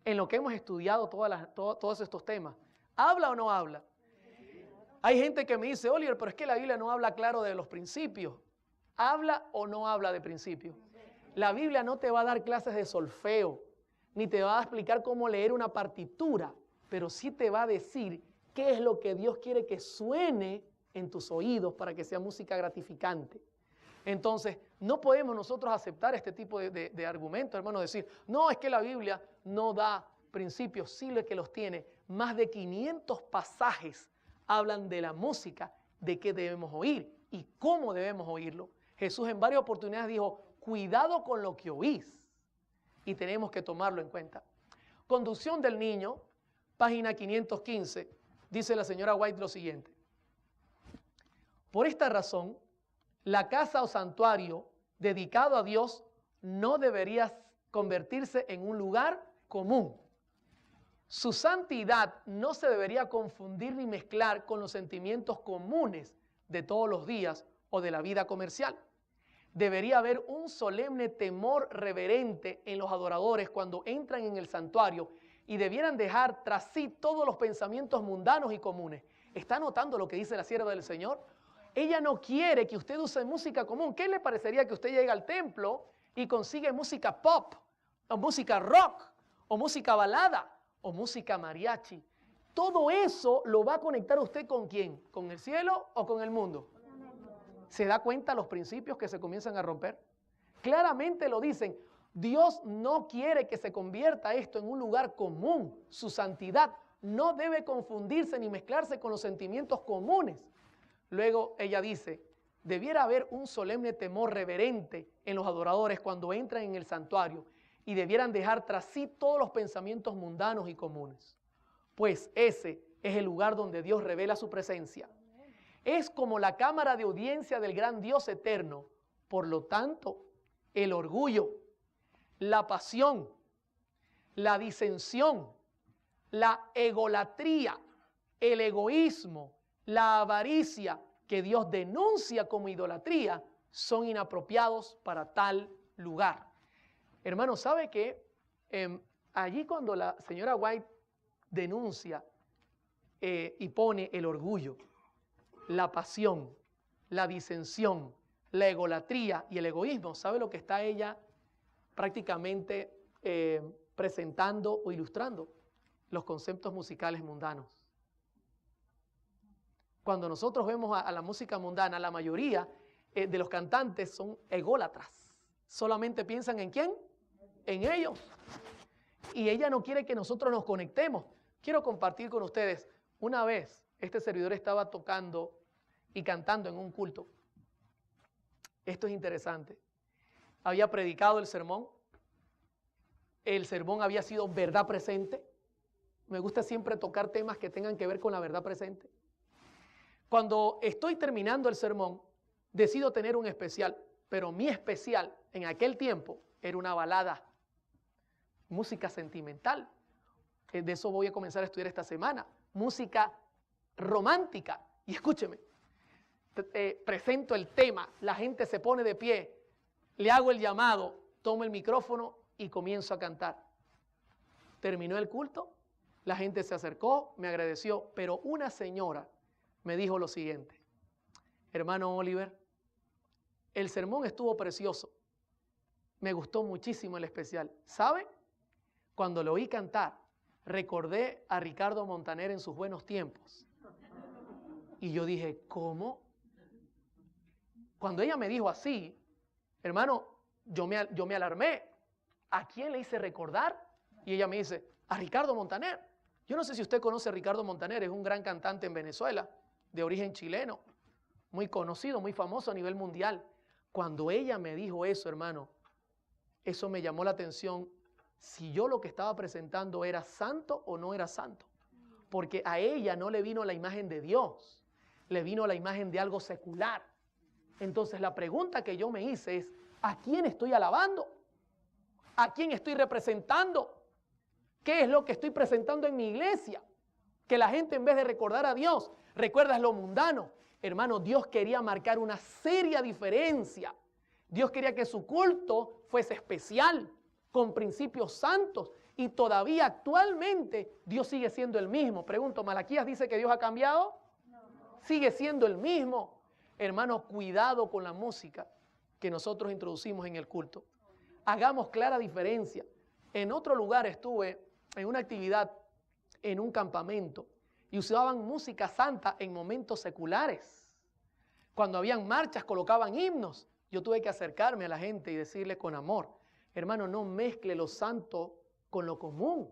En lo que hemos estudiado todos estos temas, ¿habla o no habla? Hay gente que me dice, Oliver, pero es que la Biblia no habla claro de los principios. ¿Habla o no habla de principios? La Biblia no te va a dar clases de solfeo, ni te va a explicar cómo leer una partitura, pero sí te va a decir qué es lo que Dios quiere que suene en tus oídos para que sea música gratificante. Entonces, no podemos nosotros aceptar este tipo de argumentos, hermano, decir, no, es que la Biblia no da principios, sí lo que los tiene. Más de 500 pasajes hablan de la música, de qué debemos oír y cómo debemos oírlo. Jesús en varias oportunidades dijo, cuidado con lo que oís, y tenemos que tomarlo en cuenta. Conducción del niño, página 515, dice la señora White lo siguiente. Por esta razón, la casa o santuario dedicado a Dios no debería convertirse en un lugar común. Su santidad no se debería confundir ni mezclar con los sentimientos comunes de todos los días o de la vida comercial. Debería haber un solemne temor reverente en los adoradores cuando entran en el santuario y debieran dejar tras sí todos los pensamientos mundanos y comunes. ¿Está notando lo que dice la sierva del Señor? Ella no quiere que usted use música común. ¿Qué le parecería que usted llegue al templo y consigue música pop, o música rock, o música balada, o música mariachi? Todo eso lo va a conectar usted ¿con quién? ¿Con el cielo o con el mundo? ¿Se da cuenta los principios que se comienzan a romper? Claramente lo dicen. Dios no quiere que se convierta esto en un lugar común. Su santidad no debe confundirse ni mezclarse con los sentimientos comunes. Luego ella dice, debiera haber un solemne temor reverente en los adoradores cuando entran en el santuario y debieran dejar tras sí todos los pensamientos mundanos y comunes. Pues ese es el lugar donde Dios revela su presencia. Es como la cámara de audiencia del gran Dios eterno. Por lo tanto, el orgullo, la pasión, la disensión, la egolatría, el egoísmo, la avaricia que Dios denuncia como idolatría son inapropiados para tal lugar. Hermano, ¿sabe qué? Allí cuando la señora White denuncia y pone el orgullo, la pasión, la disensión, la egolatría y el egoísmo, ¿sabe lo que está ella prácticamente presentando o ilustrando? Los conceptos musicales mundanos. Cuando nosotros vemos a la música mundana, la mayoría de los cantantes son ególatras. Solamente piensan ¿en quién? En ellos. Y ella no quiere que nosotros nos conectemos. Quiero compartir con ustedes, una vez este servidor estaba tocando y cantando en un culto. Esto es interesante. Había predicado el sermón. El sermón había sido verdad presente. Me gusta siempre tocar temas que tengan que ver con la verdad presente. Cuando estoy terminando el sermón, decido tener un especial, pero mi especial en aquel tiempo era una balada, música sentimental. De eso voy a comenzar a estudiar esta semana. Música romántica. Y escúcheme, presento el tema, la gente se pone de pie, le hago el llamado, tomo el micrófono y comienzo a cantar. Terminó el culto, la gente se acercó, me agradeció, pero una señora me dijo lo siguiente: hermano Oliver, el sermón estuvo precioso, me gustó muchísimo el especial. ¿Sabe? Cuando lo oí cantar, recordé a Ricardo Montaner en sus buenos tiempos. Y yo dije, ¿cómo? Cuando ella me dijo así, hermano, yo me alarmé. ¿A quién le hice recordar? Y ella me dice, a Ricardo Montaner. Yo no sé si usted conoce a Ricardo Montaner, es un gran cantante en Venezuela, de origen chileno, muy conocido, muy famoso a nivel mundial. Cuando ella me dijo eso, hermano, eso me llamó la atención, si yo lo que estaba presentando era santo o no era santo. Porque a ella no le vino la imagen de Dios, le vino la imagen de algo secular. Entonces la pregunta que yo me hice es, ¿a quién estoy alabando? ¿A quién estoy representando? ¿Qué es lo que estoy presentando en mi iglesia? Que la gente en vez de recordar a Dios, recuerda lo mundano. Hermano, Dios quería marcar una seria diferencia. Dios quería que su culto fuese especial, con principios santos. Y todavía actualmente Dios sigue siendo el mismo. Pregunto, ¿Malaquías dice que Dios ha cambiado? No. Sigue siendo el mismo. Hermano, cuidado con la música que nosotros introducimos en el culto. Hagamos clara diferencia. En otro lugar estuve en una actividad, en un campamento, y usaban música santa en momentos seculares. Cuando habían marchas, colocaban himnos. Yo tuve que acercarme a la gente y decirle con amor, hermano, no mezcle lo santo con lo común.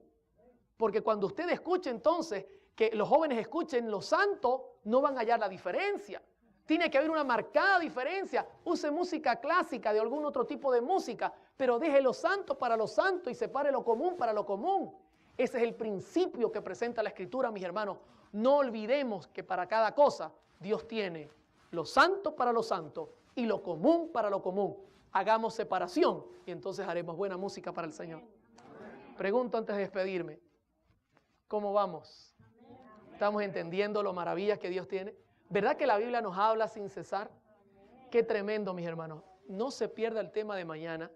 Porque cuando usted escuche entonces, que los jóvenes escuchen lo santo, no van a hallar la diferencia. Tiene que haber una marcada diferencia. Use música clásica de algún otro tipo de música, pero deje lo santo para lo santo y separe lo común para lo común. Ese es el principio que presenta la Escritura, mis hermanos. No olvidemos que para cada cosa Dios tiene lo santo para lo santo y lo común para lo común. Hagamos separación y entonces haremos buena música para el Señor. Pregunto antes de despedirme, ¿cómo vamos? ¿Estamos entendiendo lo maravillas que Dios tiene? ¿Verdad que la Biblia nos habla sin cesar? Qué tremendo, mis hermanos. No se pierda el tema de mañana.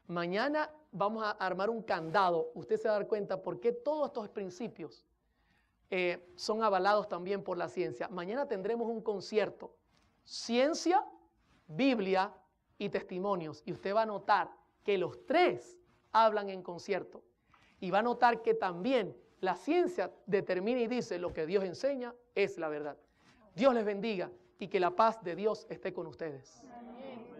Mañana vamos a armar un candado. Usted se va a dar cuenta por qué todos estos principios son avalados también por la ciencia. Mañana tendremos un concierto. Ciencia, Biblia y testimonios. Y usted va a notar que los tres hablan en concierto. Y va a notar que también la ciencia determina y dice lo que Dios enseña es la verdad. Dios les bendiga y que la paz de Dios esté con ustedes. Amén.